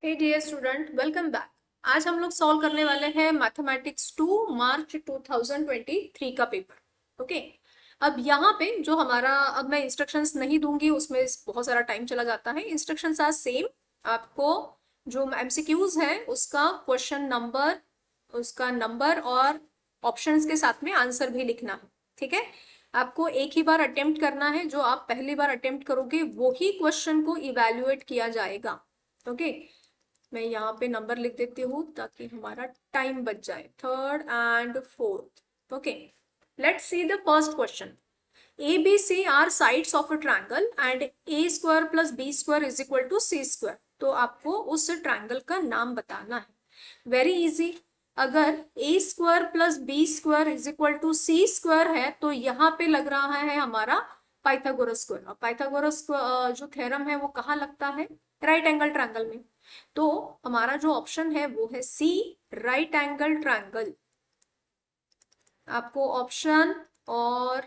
हे dear student, welcome back. आज हम लोग सॉल्व करने वाले हैं मैथमेटिक्स 2 मार्च 2023 का पेपर। ओके। अब यहाँ पे जो हमारा, अब मैं इंस्ट्रक्शंस नहीं दूंगी, उसमें बहुत सारा टाइम चला जाता है। Instructions are same. आपको जो एमसीक्यूज है उसका क्वेश्चन नंबर, उसका नंबर और ऑप्शंस के साथ में आंसर भी लिखना है। ठीक है। आपको एक ही बार अटेम्प्ट करना है। जो आप पहली बार अटेम्प्ट करोगे वो ही क्वेश्चन को इवेल्युएट किया जाएगा। ओके। मैं यहाँ पे नंबर लिख देती हूँ ताकि हमारा टाइम बच जाए। Third and fourth. Okay. Let's see the first question. A B C are sides of a triangle and A square plus B square is equal to C square. तो आपको उस ट्रायंगल का नाम बताना है। Very easy. अगर A square plus B square is equal to C square है तो यहाँ पे लग रहा है हमारा पाइथागोरस स्क्वायर। और पाइथागोरस जो थ्योरम है वो कहाँ लगता है? राइट एंगल ट्रायंगल में। तो हमारा जो ऑप्शन है वो है सी, राइट एंगल ट्रायंगल। आपको ऑप्शन और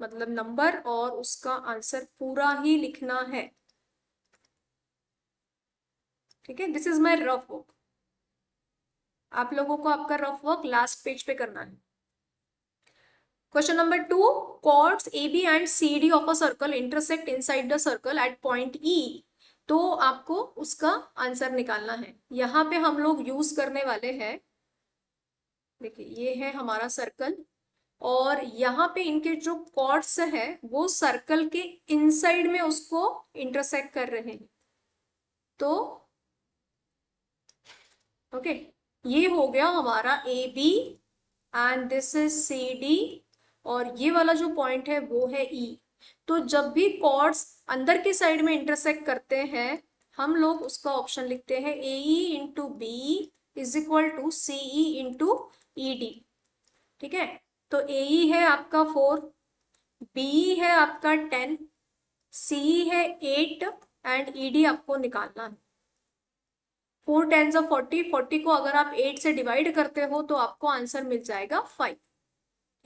मतलब नंबर और उसका आंसर पूरा ही लिखना है। ठीक है। This is my rough work. आप लोगों को आपका रफ वर्क लास्ट पेज पे करना है। Question number 2। chords AB and CD of a circle intersect inside the circle eight point E। तो आपको उसका आंसर निकालना है। यहाँ पे हम लोग यूज करने वाले हैं, देखिए ये है हमारा सर्कल और यहाँ पे इनके जो कॉर्ड्स है वो सर्कल के इनसाइड में उसको इंटरसेक्ट कर रहे हैं। तो ओके, ये हो गया हमारा A B and this is C D और ये वाला जो पॉइंट है वो है ई। तो जब भी कॉर्ड्स अंदर की साइड में इंटरसेक्ट करते हैं हम लोग उसका ऑप्शन लिखते हैं A E into B is equal to C E into E D. ठीक है। तो ए ई है आपका 4, बी है आपका 10, सी है 8 एंड ई डी आपको निकालना है। 4 10 40, 40 को अगर आप 8 से डिवाइड करते हो तो आपको आंसर मिल जाएगा 5।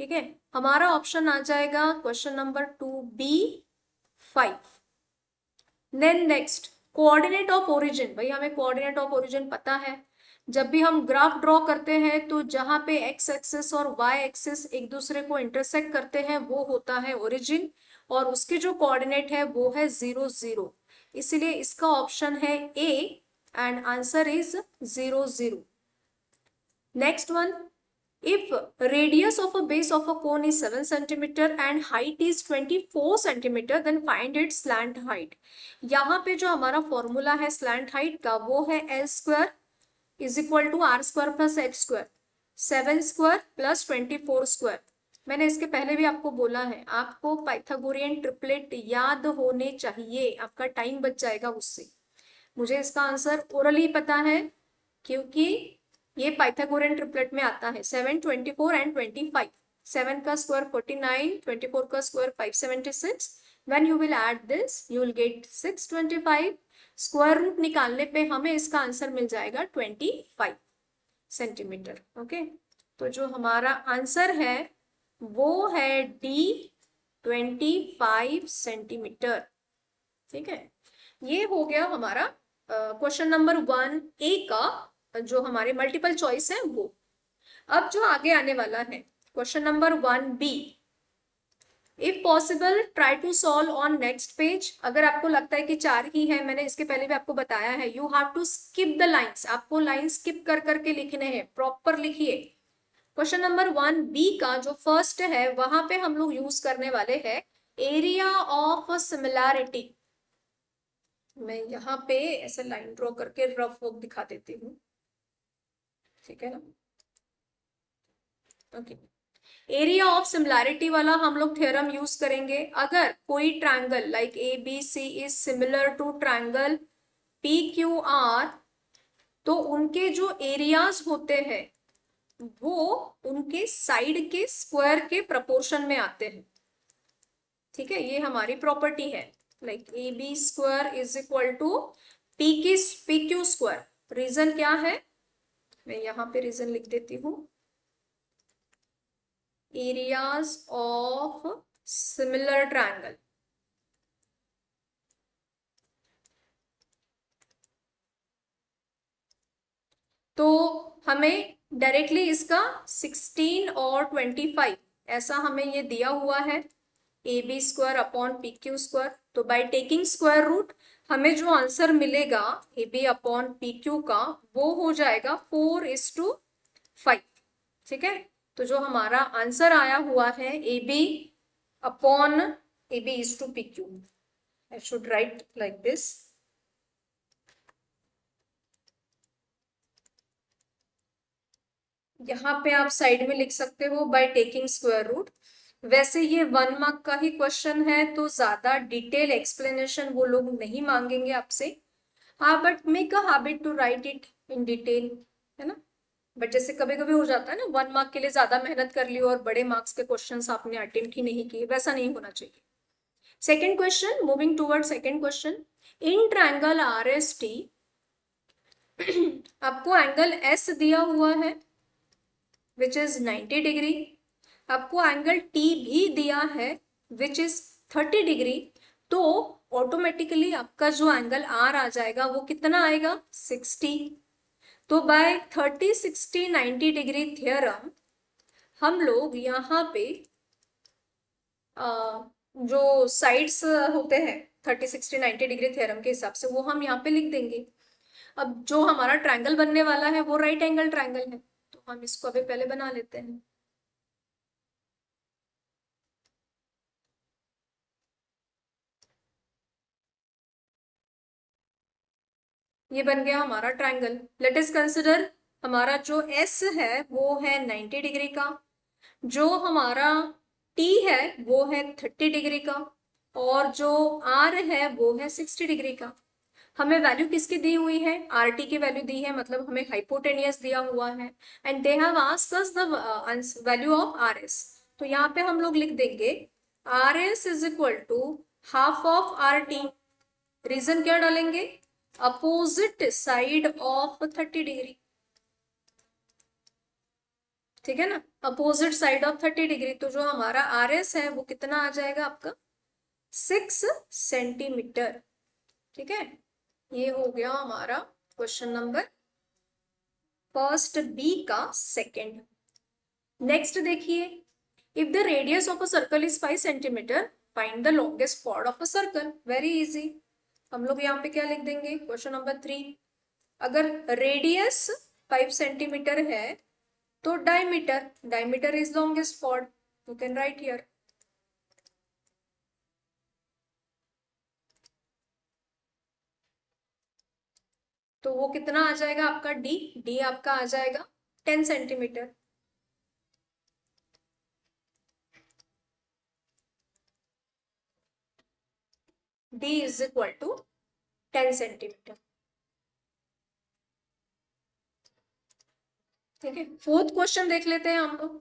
ठीक है। हमारा ऑप्शन आ जाएगा question number 2 B 5। Then next, coordinate of origin. भाई हमें कोऑर्डिनेट ऑफ ओरिजिन पता है। जब भी हम ग्राफ ड्रॉ करते हैं तो जहां पे एक्स एक्सिस और वाई एक्सिस एक दूसरे को इंटरसेक्ट करते हैं वो होता है ओरिजिन और उसके जो कोऑर्डिनेट है वो है 0 0। इसलिए इसका ऑप्शन है A and answer is 0 0। Next one, if radius of a base of a cone is 7 centimeter and height is 24 centimeter then find its slant height। यहाँ पे जो हमारा फॉर्मूला है स्लैंट हाइट का वो है L square is equal to R square plus X square, 7 square plus 24 square. मैंने इसके पहले भी आपको बोला है आपको पाइथागोरियन ट्रिपलेट याद होने चाहिए, आपका टाइम बच जाएगा उससे। मुझे इसका आंसर ओरली पता है क्योंकि ये पाइथागोरियन ट्रिपलेट में आता है 7 24 एंड 25। 7 का स्क्वायर 49, 24 का square 576। When you will add this you will get 625। Square root निकालने पे हमें इसका आंसर मिल जाएगा 25 सेंटीमीटर। ओके। तो जो हमारा आंसर है वो है डी 25 सेंटीमीटर। ठीक है। ये हो गया हमारा क्वेश्चन नंबर 1 ए का जो हमारे मल्टीपल चॉइस है वो। अब जो आगे आने वाला है question number 1 B. If possible try to solve on next page. अगर आपको लगता है कि 4 ही है, मैंने इसके पहले भी आपको बताया है, you have to skip the lines. आपको लाइन स्किप कर करके लिखने हैं, प्रॉपर लिखिए। क्वेश्चन नंबर 1 बी का जो फर्स्ट है वहां पे हम लोग यूज करने वाले हैं एरिया ऑफ सिमिलैरिटी। मैं यहाँ पे ऐसे लाइन ड्रॉ करके रफ वर्क दिखा देती हूँ। ठीक है ना। ओके। एरिया ऑफ सिमिलैरिटी वाला हम लोग थ्योरम यूज करेंगे। अगर कोई triangle like A B C is similar to triangle P Q R तो उनके जो एरियाज होते हैं वो उनके साइड के स्क्वायर के प्रपोर्शन में आते हैं। ठीक है। ये हमारी प्रॉपर्टी है like A B square is equal to P Q square. Reason क्या है? मैं यहाँ पे रीजन लिख देती हूँ, एरियाज ऑफ सिमिलर ट्रायंगल। तो हमें डायरेक्टली इसका 16 और 25 ऐसा हमें ये दिया हुआ है, A B square upon P Q square. तो बाय टेकिंग स्क्वायर रूट हमें जो आंसर मिलेगा A B upon P Q का वो हो जाएगा 4:5। ठीक है, तो जो हमारा आंसर आया हुआ है A B upon A B is to P Q, I should write like this. यहाँ पे आप साइड में लिख सकते हो बाय टेकिंग स्क्वायर रूट। वैसे ये 1 मार्क का ही क्वेश्चन है तो ज्यादा डिटेल एक्सप्लेनेशन वो लोग नहीं मांगेंगे आपसे। हाँ, but make a habit to write it in detail, है ना। बट जैसे कभी कभी हो जाता है ना, 1 मार्क के लिए ज्यादा मेहनत कर ली और बड़े मार्क्स के क्वेश्चंस आपने अटेम्प्ट ही नहीं किए, वैसा नहीं होना चाहिए। Second question, moving toward second question. In triangle R S T आपको एंगल एस दिया हुआ है विच इज 90 डिग्री। आपको एंगल टी भी दिया है विच इज 30 डिग्री। तो ऑटोमेटिकली आपका जो एंगल आर आ जाएगा वो कितना आएगा, 60। तो बाय 30 60 90 डिग्री थ्योरम हम लोग यहाँ पे जो साइड्स होते हैं 30 60 90 डिग्री थ्योरम के हिसाब से वो हम यहाँ पे लिख देंगे। अब जो हमारा ट्रायंगल बनने वाला है वो राइट एंगल ट्रायंगल है, तो हम इसको अभी पहले बना लेते हैं। ये बन गया हमारा ट्रायंगल। लेट अस कंसिडर हमारा जो एस है वो है 90 डिग्री का, जो हमारा टी है वो है 30 डिग्री का, और जो आर है वो है 60 डिग्री का। हमें वैल्यू किसकी दी हुई है, आर टी की वैल्यू दी है, मतलब हमें हाइपोटेनियस दिया हुआ है and they have asked us the value of R S. तो यहाँ पे हम लोग लिख देंगे R S is equal to half of R T. Reason क्या डालेंगे, अपोजिट साइड ऑफ 30 डिग्री। ठीक है ना, अपोजिट साइड ऑफ 30 डिग्री। तो जो हमारा आर एस है वो कितना आ जाएगा आपका, 6 सेंटीमीटर। ठीक है, ये हो गया हमारा क्वेश्चन नंबर फर्स्ट बी का सेकंड। नेक्स्ट देखिए, if the radius of a circle is 5 centimetre find the longest chord of a circle. Very easy, हम लोग यहाँ पे क्या लिख देंगे, क्वेश्चन नंबर 3। अगर रेडियस 5 सेंटीमीटर है तो diameter, diameter is longest chord, you can write here. तो वो कितना आ जाएगा आपका डी, डी आपका आ जाएगा 10 centimetre. D is equal to 10 centimetre. ठीक है, फोर्थ क्वेश्चन देख लेते हैं हम लोग।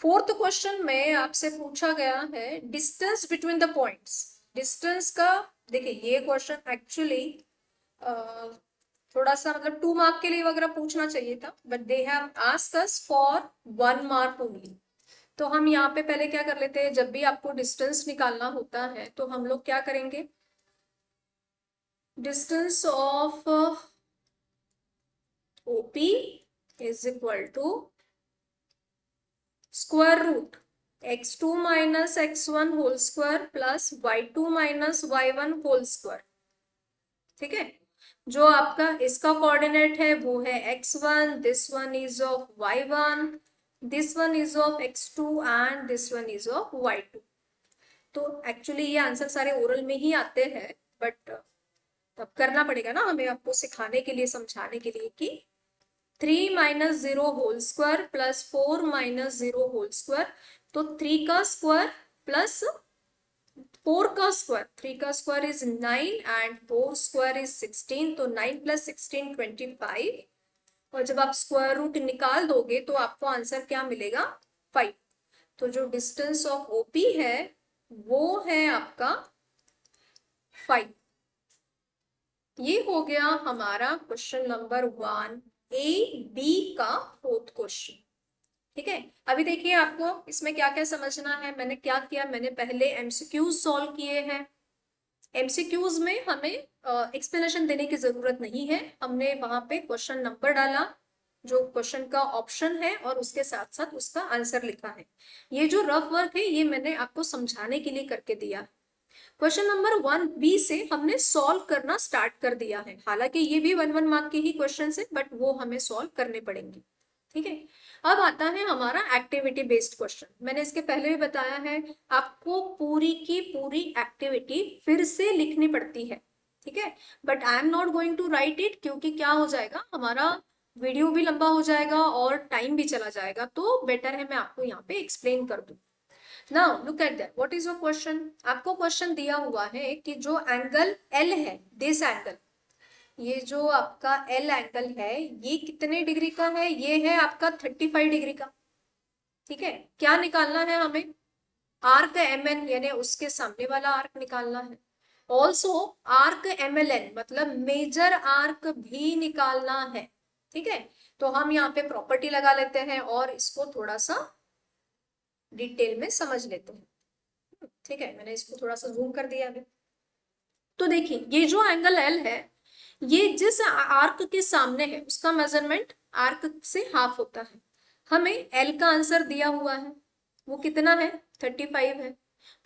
फोर्थ क्वेश्चन में आपसे पूछा गया है distance between the points. Distance का देखिए, ये क्वेश्चन एक्चुअली थोड़ा सा मतलब 2 मार्क के लिए वगैरह पूछना चाहिए था, but they have asked us for 1 mark only. तो हम यहाँ पे पहले क्या कर लेते हैं, जब भी आपको डिस्टेंस निकालना होता है तो हम लोग क्या करेंगे, distance of OP is equal to square root x2 minus x1 whole square plus y2 minus y1 whole square. ठीक है, जो आपका इसका कोऑर्डिनेट है वो है x1, this one is of y1, this one is of x2 and this one is of y2। तो actually ये आंसर सारे ओरल में ही आते हैं, बट तब करना पड़ेगा ना हमें आपको सिखाने के लिए, समझाने के लिए कि 3 minus 0 whole square plus 4 minus 0 whole square. तो 3 का स्क्वायर प्लस 4 का स्क्वायर, 3 का square is 9 and 4 square is 16। तो 9 प्लस 16 25। और जब आप स्क्वायर रूट निकाल दोगे तो आपको आंसर क्या मिलेगा, 5। तो जो डिस्टेंस ऑफ ओपी है वो है आपका 5। ये हो गया हमारा क्वेश्चन नंबर 1 ए बी का फोर्थ क्वेश्चन। ठीक है, अभी देखिए आपको इसमें क्या क्या समझना है। मैंने क्या किया, मैंने पहले एमसीक्यूज सॉल्व किए हैं। एमसीक्यूज में हमें एक्सप्लेनेशन देने की जरूरत नहीं है, हमने वहां पे क्वेश्चन नंबर डाला जो क्वेश्चन का ऑप्शन है और उसके साथ साथ उसका आंसर लिखा है। ये जो रफ वर्क है ये मैंने आपको समझाने के लिए करके दिया है। क्वेश्चन नंबर 1B से हमने सॉल्व करना स्टार्ट कर दिया है, हालांकि ये भी 1 1 मार्क के ही क्वेश्चन है बट वो हमें सॉल्व करने पड़ेंगे। ठीक है, अब आता है हमारा एक्टिविटी बेस्ड क्वेश्चन। मैंने इसके पहले भी बताया है, आपको पूरी की पूरी एक्टिविटी फिर से लिखनी पड़ती है। ठीक है, but I am not going to write it, क्योंकि क्या हो जाएगा, हमारा वीडियो भी लंबा हो जाएगा और टाइम भी चला जाएगा, तो बेटर है मैं आपको यहाँ पे एक्सप्लेन कर दूं। Now look at that, what is your question. आपको क्वेश्चन दिया हुआ है कि जो एंगल एल है, दिस एंगल, ये जो आपका एल एंगल है ये कितने डिग्री का है, ये है आपका 35 डिग्री का। ठीक है, क्या निकालना है हमें, आर्क एम एन यानी उसके सामने वाला आर्क निकालना है। Also arc M L N मतलब मेजर आर्क भी निकालना है। ठीक है, तो हम यहाँ पे प्रॉपर्टी लगा लेते हैं और इसको थोड़ा सा डिटेल में समझ लेते हैं। ठीक है, मैंने इसको थोड़ा सा जूम कर दिया अभी। तो देखिए ये जो एंगल एल है, ये जिस आर्क के सामने है उसका मेजरमेंट आर्क से हाफ होता है। हमें एल का आंसर दिया हुआ है, वो कितना है, 35 है।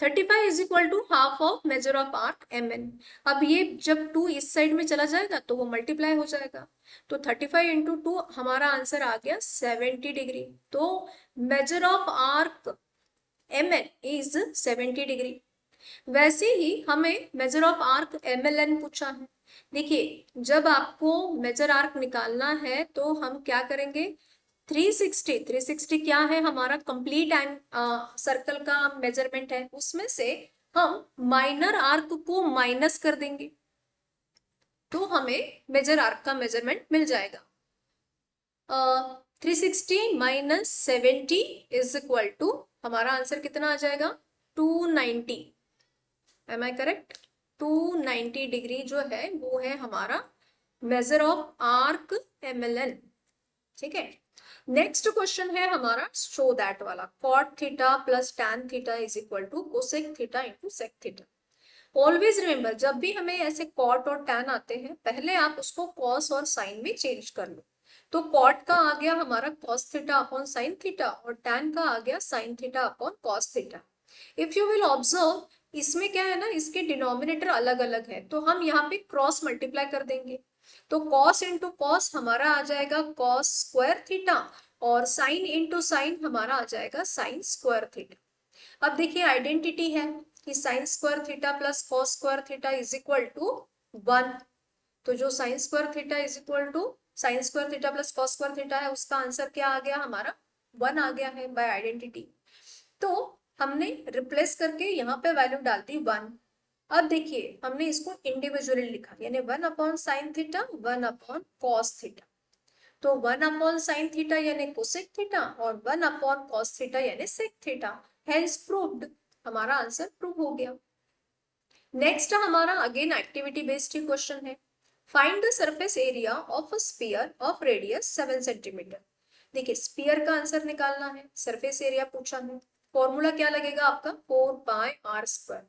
35 is equal to half of measure of arc M N. अब ये जब 2 इस साइड में चला जाएगा तो वो मल्टीप्लाई हो जाएगा, तो 35 इंटू 2 हमारा आंसर आ गया 70 डिग्री। तो measure of arc M N is 70 degree. वैसे ही हमें measure of arc M L N पूछा है। देखिए जब आपको मेजर आर्क निकालना है तो हम क्या करेंगे, 360 क्या है, हमारा कंप्लीट एंड सर्कल का मेजरमेंट है, उसमें से हम माइनर आर्क को माइनस कर देंगे तो हमें मेजर आर्क का मेजरमेंट मिल जाएगा। 360 माइनस 70 इज इक्वल टू, हमारा आंसर कितना आ जाएगा, 290। एम आई करेक्ट, 290 डिग्री जो है वो है हमारा measure of arc M L N. ठीक है, नेक्स्ट क्वेश्चन है हमारा शो दैट वाला, cot theta plus tan theta is equal to cosec theta into sec theta. Always remember, जब भी हमें ऐसे कॉट और टैन आते हैं पहले आप उसको कॉस और साइन में चेंज कर लो। तो कॉट का आ गया हमारा cos theta upon sine theta और टैन का आ गया sine theta upon cos theta. If you will observe, इसमें क्या है ना, इसके डिनोमिनेटर अलग अलग है तो हम यहाँ पे क्रॉस मल्टीप्लाई कर देंगे। तो कॉस इंटू कॉस हमारा आ जाएगा कॉस स्क्वायर थीटा और साइन इंटू साइन हमारा आ जाएगा साइन स्क्वायर थीटा। अब देखिए आइडेंटिटी है कि sine square theta plus cos square theta is equal to 1। तो जो sine square theta is equal to sine square theta plus cos square theta है उसका आंसर क्या आ गया, हमारा 1 आ गया है बाय आइडेंटिटी। तो हमने रिप्लेस करके यहाँ पे वैल्यू डाल दी 1। अब देखिए हमने इसको इंडिविजुअली लिखा, यानी 1 upon sine theta 1 upon cos theta. तो 1 अपॉन साइन थीटा यानी कोसेक थीटा और 1 अपॉन कॉस थीटा यानी सेक थीटा। हेंस प्रूव्ड, हमारा आंसर प्रूव हो गया। नेक्स्ट हमारा अगेन एक्टिविटी बेस्ड ही क्वेश्चन है, find the surface area of a sphere of radius 7 centimetre. देखिए स्फीयर का आंसर निकालना है, सरफेस एरिया पूछा है, फॉर्मूला क्या लगेगा आपका, 4 पाई आर स्क्वायर।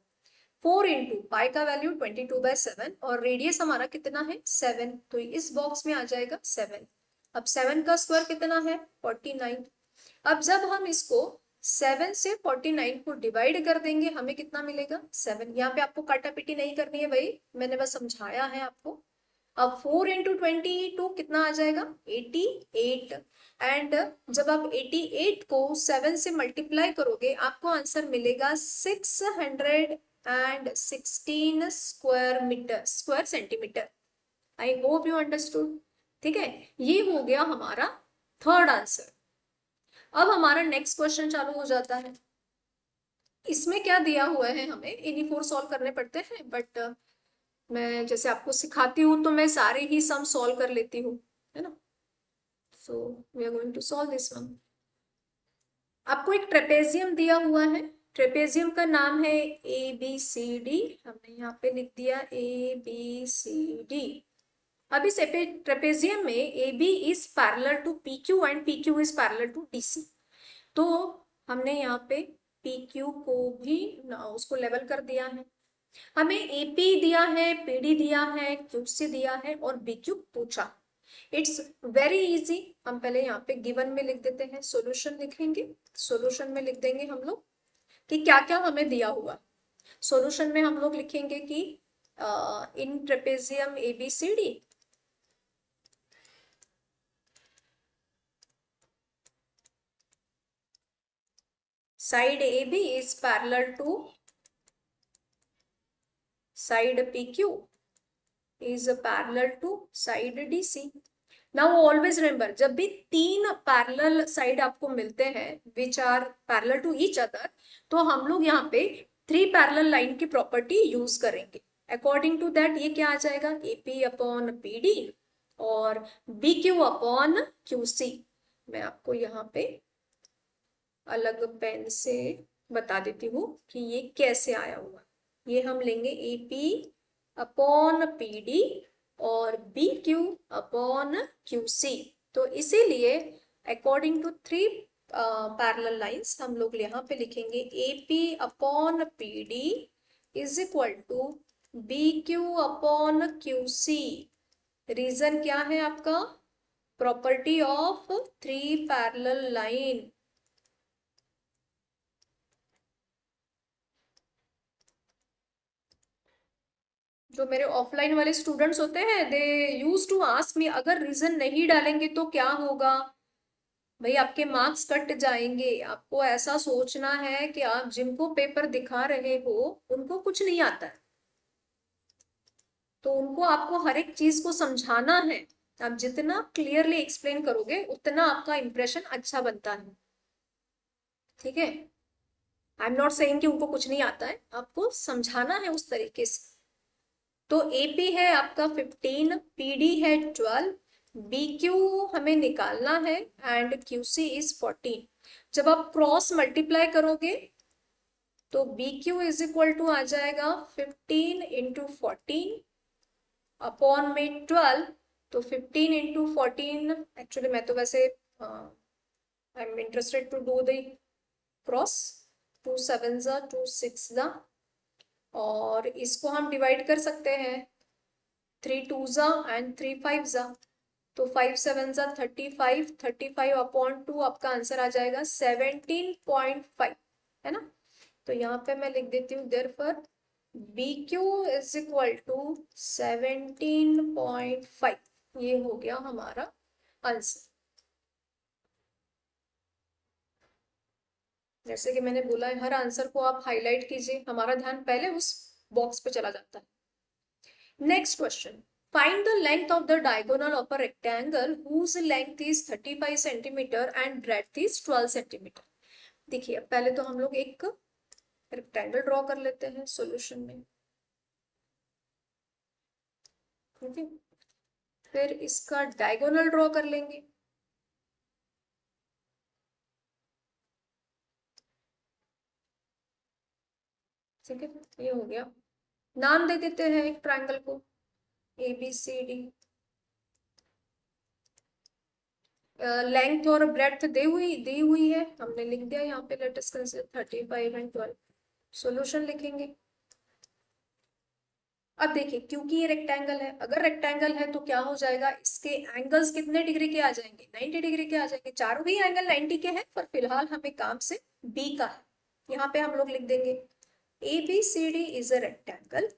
4 इंटू पाई का वैल्यू 22/7 और रेडियस हमारा कितना है 7, तो इस बॉक्स में आ जाएगा 7। अब 7 का स्क्वायर कितना है 49। अब जब हम इसको 7 से 49 को डिवाइड कर देंगे हमें कितना मिलेगा 7। यहाँ पे आपको काटापीटी नहीं करनी है भाई, मैंने बस समझाया है आपको। अब 4 इंटू 22 कितना आ जाएगा 88। एंड जब आप 88 को 7 से मल्टीप्लाई करोगे आपको आंसर मिलेगा 616 square metre, square centimetre. I hope you understood. ठीक है, ये हो गया हमारा थर्ड आंसर। अब हमारा नेक्स्ट क्वेश्चन चालू हो जाता है। इसमें क्या दिया हुआ है, हमें इन्हीं 4 सॉल्व करने पड़ते हैं, बट मैं जैसे आपको सिखाती हूँ तो मैं सारे ही सम सॉल्व कर लेती हूँ, है ना। So we are going to solve this one. आपको एक ट्रेपेजियम दिया हुआ है, ट्रेपेजियम का नाम है ABCD, हमने यहाँ पे लिख दिया ABCD। अब इस ट्रेपेजियम में AB is parallel to PQ and PQ is parallel to DC। तो हमने यहाँ पे PQ को भी उसको लेवल कर दिया है। हमें AP दिया है, PD दिया है, QC दिया है और BQ पूछा। It's very easy. हम पहले यहाँ पे गिवन में लिख देते हैं, सॉल्यूशन लिखेंगे। सॉल्यूशन में लिख देंगे हम लोग कि क्या क्या हमें दिया हुआ। सॉल्यूशन में हम लोग लिखेंगे कि इन trapezium ABCD side AB is parallel to side PQ is parallel to side DC. Now always remember, जब भी तीन पैरेलल साइड आपको मिलते हैं which are parallel to each other, तो हम लोग यहाँ पे थ्री पैरेलल लाइन की प्रॉपर्टी यूज करेंगे। अकॉर्डिंग टू दैट ये क्या आ जाएगा, AP अपॉन PD और BQ अपॉन QC। मैं आपको यहाँ पे अलग पेन से बता देती हूँ कि ये कैसे आया हुआ। ये हम लेंगे AP अपॉन PD और BQ अपॉन QC। तो इसीलिए according to three parallel lines हम लोग यहाँ पे लिखेंगे AP upon PD is equal to BQ upon QC। Reason क्या है आपका, property of three parallel line. जो मेरे ऑफलाइन वाले स्टूडेंट्स होते हैं they use to ask me, अगर रीजन नहीं डालेंगे तो क्या होगा भाई, आपके मार्क्स कट जाएंगे। आपको ऐसा सोचना है कि आप जिनको पेपर दिखा रहे हो उनको कुछ नहीं आता है, तो उनको आपको हर एक चीज को समझाना है। आप जितना क्लियरली एक्सप्लेन करोगे उतना आपका इंप्रेशन अच्छा बनता है। ठीक है, आई एम नॉट सेइंग कि उनको कुछ नहीं आता है, आपको समझाना है उस तरीके से। तो AP है आपका 15, PD है 12, BQ हमें निकालना है एंड QC इज 14। जब आप क्रॉस मल्टीप्लाई करोगे तो BQ इज इक्वल टू आ जाएगा 15 इंटू 14 अपॉन में 12। तो 15 इंटू 14, एक्चुअली मैं तो वैसे I am interested to do the cross, 2 7 जा 2 6 जा, और इसको हम डिवाइड कर सकते हैं 3 2 जा एंड 3 5 जा। तो 5 7 जा 35, 35 अपॉन 2 आपका आंसर आ जाएगा 17.5, है ना। तो यहाँ पे मैं लिख देती हूँ therefore BQ is equal to 17.5। ये हो गया हमारा आंसर। जैसे कि मैंने बोला है, हर आंसर को आप हाईलाइट कीजिए, हमारा ध्यान पहले उस बॉक्स पे चला जाता है। Next question, find the length of the diagonal of a rectangle whose length is 35 centimeter and breadth is 12 centimeter। देखिए पहले तो हम लोग एक रेक्टेंगल ड्रॉ कर लेते हैं सॉल्यूशन में। ठीक है, फिर इसका डायगोनल ड्रॉ कर लेंगे। ठीक है, ये हो गया। नाम दे देते हैं एक ट्रायंगल को ABCD। लेंथ और ब्रेड्थ दी हुई है, हमने लिख दिया यहाँ पे, let us consider 35 and 12। Solution लिखेंगे। अब देखिए क्योंकि ये रेक्टेंगल है, अगर रेक्टेंगल है तो क्या हो जाएगा, इसके एंगल्स कितने डिग्री के आ जाएंगे, 90 डिग्री के आ जाएंगे। चारों ही एंगल 90 के हैं, पर फिलहाल हमें काम से B का है। यहाँ पे हम लोग लिख देंगे ABCD इज अ रेक्टेंगल,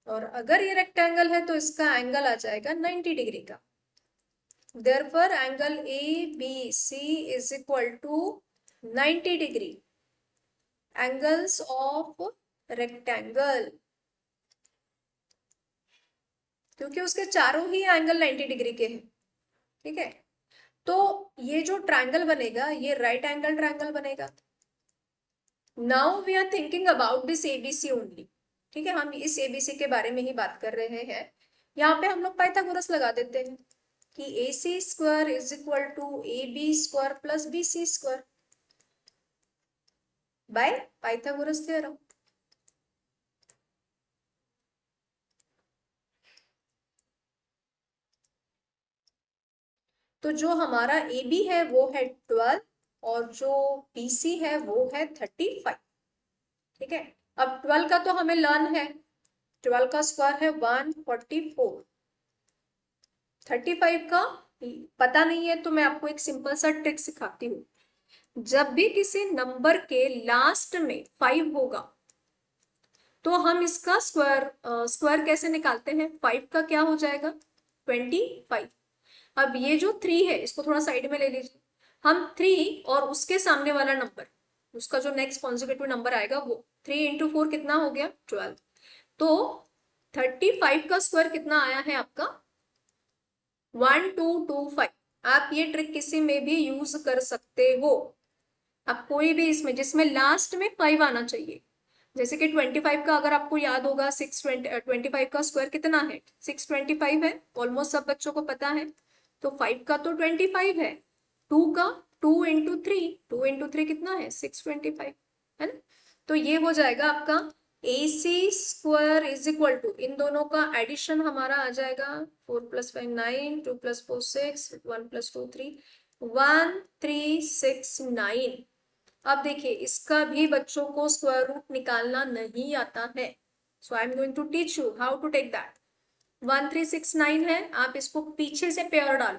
और अगर ये रेक्टेंगल है तो इसका एंगल आ जाएगा 90 डिग्री का। Therefore angle ABC is equal to 90 degree। Angles of rectangle, क्योंकि उसके चारों ही एंगल 90 डिग्री के हैं। ठीक है, तो ये जो ट्रायंगल बनेगा ये राइट एंगल ट्रायंगल बनेगा। Now we are thinking about this ABC only. ठीक है, हम इस ABC के बारे में ही बात कर रहे हैं। यहाँ पे हम लोग पाइथागोरस लगा देते हैं कि AC square is equal to AB square plus BC square by Pythagoras theorem. तो जो हमारा AB है वो है 12 और जो BC है वो है 35। ठीक है, अब 12 का तो हमें लर्न है, 12 का स्क्वायर है 144। 35 का पता नहीं है तो मैं आपको एक सिंपल सा ट्रिक सिखाती हूँ। जब भी किसी नंबर के लास्ट में 5 होगा तो हम इसका स्क्वायर कैसे निकालते हैं? 5 का क्या हो जाएगा? 25। अब ये जो 3 है इसको थोड़ा साइड में ले लीजिए। हम 3 और उसके सामने वाला नंबर, उसका जो नेक्स्ट कॉन्जिक्यूटिव नंबर आएगा वो 3 इंटू 4 कितना हो गया? 12। तो 35 का स्क्वायर कितना आया है आपका? 1225। आप ये ट्रिक किसी में भी यूज कर सकते हो। आप कोई भी इसमें जिसमें लास्ट में 5 आना चाहिए, जैसे कि 25 का अगर आपको याद होगा 625 का स्क्वायर कितना है? 625 है, ऑलमोस्ट सब बच्चों को पता है। तो 5 का तो 25 है, 2 का 2 इंटू 3 कितना है? 625 है ना। तो ये हो जाएगा आपका AC square is equal to, इन दोनों का एडिशन हमारा आ जाएगा 4 + 5 9, 2 + 4 6, 1 + 2 3, 1369। अब देखिए इसका भी बच्चों को स्क्वायर रूट निकालना नहीं आता है, so I am going to teach you how to take that. 1369 है, आप इसको पीछे से पेयर डालो,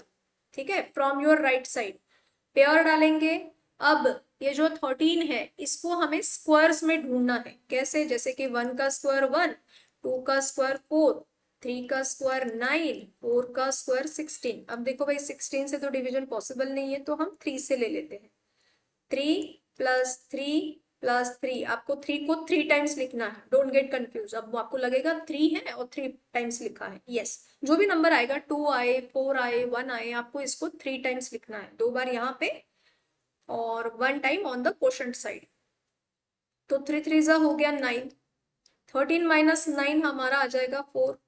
ठीक है, from your right side pair डालेंगे। अब ये जो 13 है इसको हमें स्क्वायर्स में ढूंढना है। कैसे? जैसे कि 1 का स्क्वायर 1, 2 का स्क्वायर 4, 3 का स्क्वायर 9, 4 का स्क्वायर 16। अब देखो भाई 16 से तो डिवीजन पॉसिबल नहीं है तो हम 3 से ले लेते हैं। 3 + 3 + 3, आपको 3 को 3 टाइम्स लिखना है, डोंट गेट कंफ्यूज। अब आपको लगेगा 3 है और 3 टाइम्स लिखा है, यस। जो भी नंबर आएगा 2 आए, 4 आए, 1 आए, आपको इसको 3 टाइम्स लिखना है, 2 बार यहाँ पे और 1 time on the quotient side. तो 3 3 जा हो गया 9, 13 - 9 हमारा आ जाएगा 4।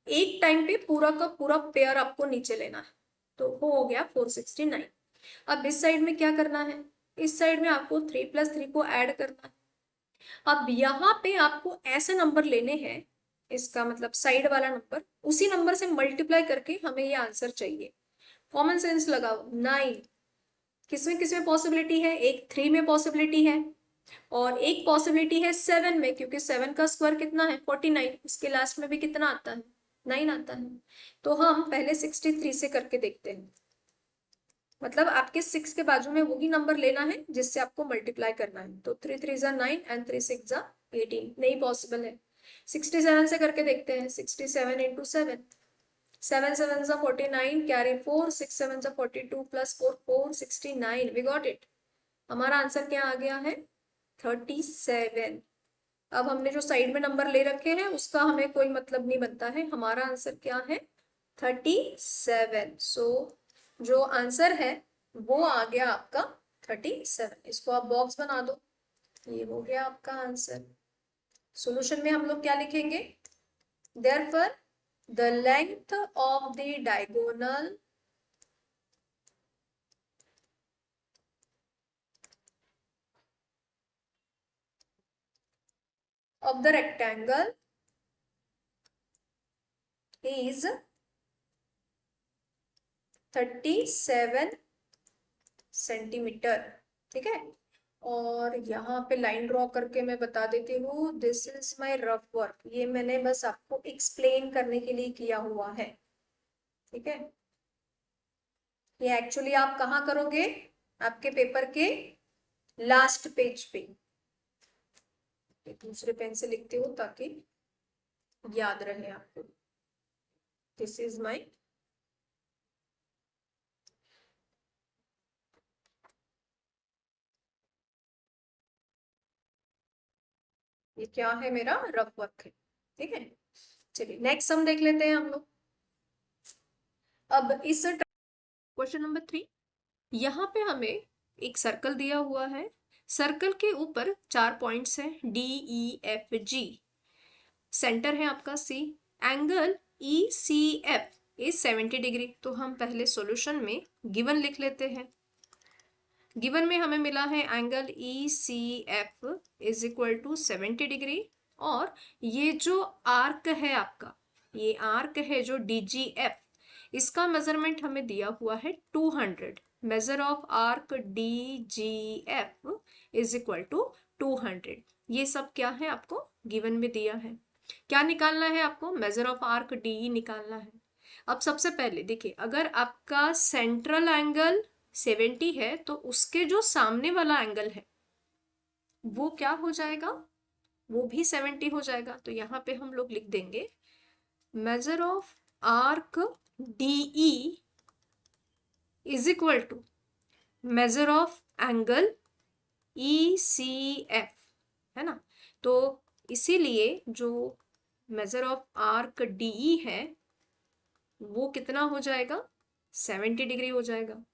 एक टाइम पे पूरा का पूरा पेयर आपको नीचे लेना है, तो वो हो गया 469। अब इस साइड में क्या करना है? इस साइड में आपको 3 + 3 को ऐड करना है। अब यहाँ पे आपको ऐसे नंबर लेने हैं, इसका मतलब साइड वाला नंबर, उसी नंबर से मल्टीप्लाई करके हमें ये आंसर चाहिए। कॉमन सेंस लगाओ। 9 किसमें किसमें पॉसिबिलिटी है? एक 3 में पॉसिबिलिटी है और एक पॉसिबिलिटी है 7 में, क्योंकि 7 का स्क्वायर कितना है? 49, उसके लास्ट में भी कितना आता है? 9 आता है। तो हम पहले 63 से करके देखते हैं, मतलब आपके 6 के बाजू में वही नंबर लेना है जिससे आपको मल्टीप्लाई करना है। तो 3 3 जा 9 एंड 3 6 जा 18, नहीं पॉसिबल है। 67 से करके देखते हैं। 67 इंटू 7, 7 7 जा 49, कैरी 4, 6 7 जा 42 + 4 4 69। We got it. हमारा आंसर क्या आ गया है? 37। अब हमने जो साइड में नंबर ले रखे हैं उसका हमें कोई मतलब नहीं बनता है, हमारा आंसर क्या है? 37। सो जो आंसर है वो आ गया आपका 37। इसको आप बॉक्स बना दो, ये हो गया आपका आंसर। सॉल्यूशन में हम लोग क्या लिखेंगे? therefore the length of the diagonal of the rectangle is 37 centimetre, ठीक है। और यहाँ पे लाइन ड्रॉ करके मैं बता देती हूँ, this is my rough work. ये मैंने बस आपको एक्सप्लेन करने के लिए किया हुआ है, ठीक है। ये एक्चुअली आप कहाँ करोगे? आपके पेपर के लास्ट पेज पे। दूसरे पेन से लिखते हो ताकि याद रहे आपको। दिस इज माई, ये क्या है? मेरा रफ वर्क है, ठीक है। चलिए नेक्स्ट सम देख लेते हैं हम लोग। अब इस क्वेश्चन नंबर 3, यहाँ पे हमें एक सर्कल दिया हुआ है। सर्कल के ऊपर 4 पॉइंट्स हैं, DEFG। सेंटर है आपका C। Angle ECF is 70 degree. तो हम पहले सॉल्यूशन में गिवन लिख लेते हैं। गिवन में हमें मिला है angle ECF is equal to 70 degree, और ये जो आर्क है आपका, ये आर्क है जो DGF, इसका मेजरमेंट हमें दिया हुआ है 200। Measure of arc DGF is equal to 200। ये सब क्या है? आपको गिवन में दिया है। क्या निकालना है आपको? मेजर ऑफ आर्क DE निकालना है। अब सबसे पहले देखिए, अगर आपका सेंट्रल एंगल 70 है तो उसके जो सामने वाला एंगल है वो क्या हो जाएगा, वो भी 70 हो जाएगा। तो यहाँ पे हम लोग लिख देंगे measure of arc DE is equal to measure of angle ECF, है ना। तो इसीलिए जो मेजर ऑफ आर्क DE है वो कितना हो जाएगा, 70 डिग्री हो जाएगा।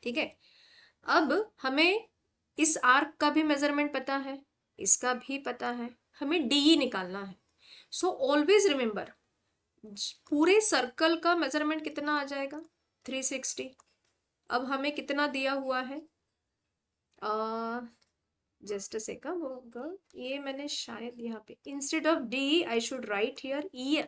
ठीक है, अब हमें इस आर्क का भी मेजरमेंट पता है, इसका भी पता है, हमें DE निकालना है। सो ऑलवेज रिमेंबर, पूरे सर्कल का मेजरमेंट कितना आ जाएगा, 360। अब हमें कितना दिया हुआ है, जस्ट अ सेकंड होगा, ये मैंने शायद यहाँ पे instead of DE I should right here EF,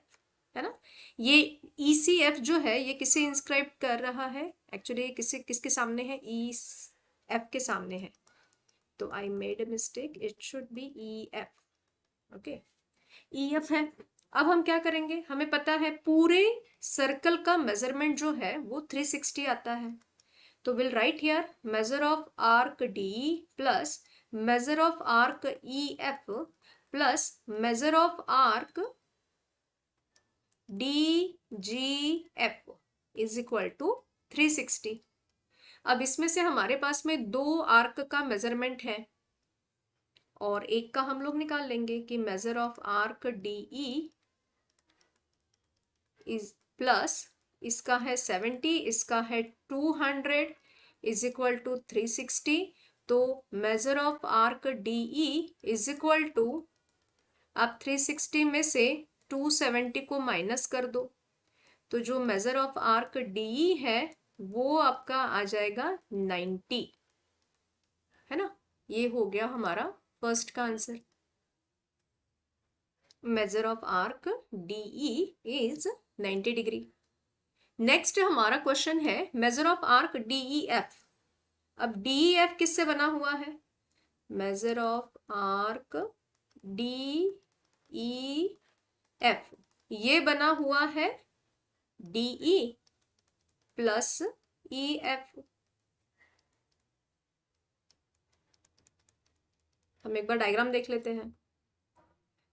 है ना। ये ECF जो है ये किसे इंस्क्राइब कर रहा है, एक्चुअली किसे किसके सामने है, EF के सामने है। तो I made a mistake, it should B EF। Okay, EF है। अब हम क्या करेंगे, हमें पता है पूरे सर्कल का मेजरमेंट जो है वो 360 आता है। तो will write here major of arc DE plus measure of arc EF plus measure of arc DGF is equal to 360। अब इसमें से हमारे पास में दो आर्क का मेजरमेंट है और एक का हम लोग निकाल लेंगे कि major of arc DE is plus इसका है 70, इसका है 200 इज इक्वल टू 360। तो measure of arc DE is equal to, आप 360 में से 270 को माइनस कर दो, तो जो मेजर ऑफ आर्क DE है वो आपका आ जाएगा 90, है ना। ये हो गया हमारा फर्स्ट का answer, major of arc DE is 90 degree. Next हमारा क्वेश्चन है मेजर ऑफ आर्क DEF। अब DEF किससे बना हुआ है, मेजर ऑफ आर्क DEF ये बना हुआ है DE प्लस EF। हम एक बार डायग्राम देख लेते हैं,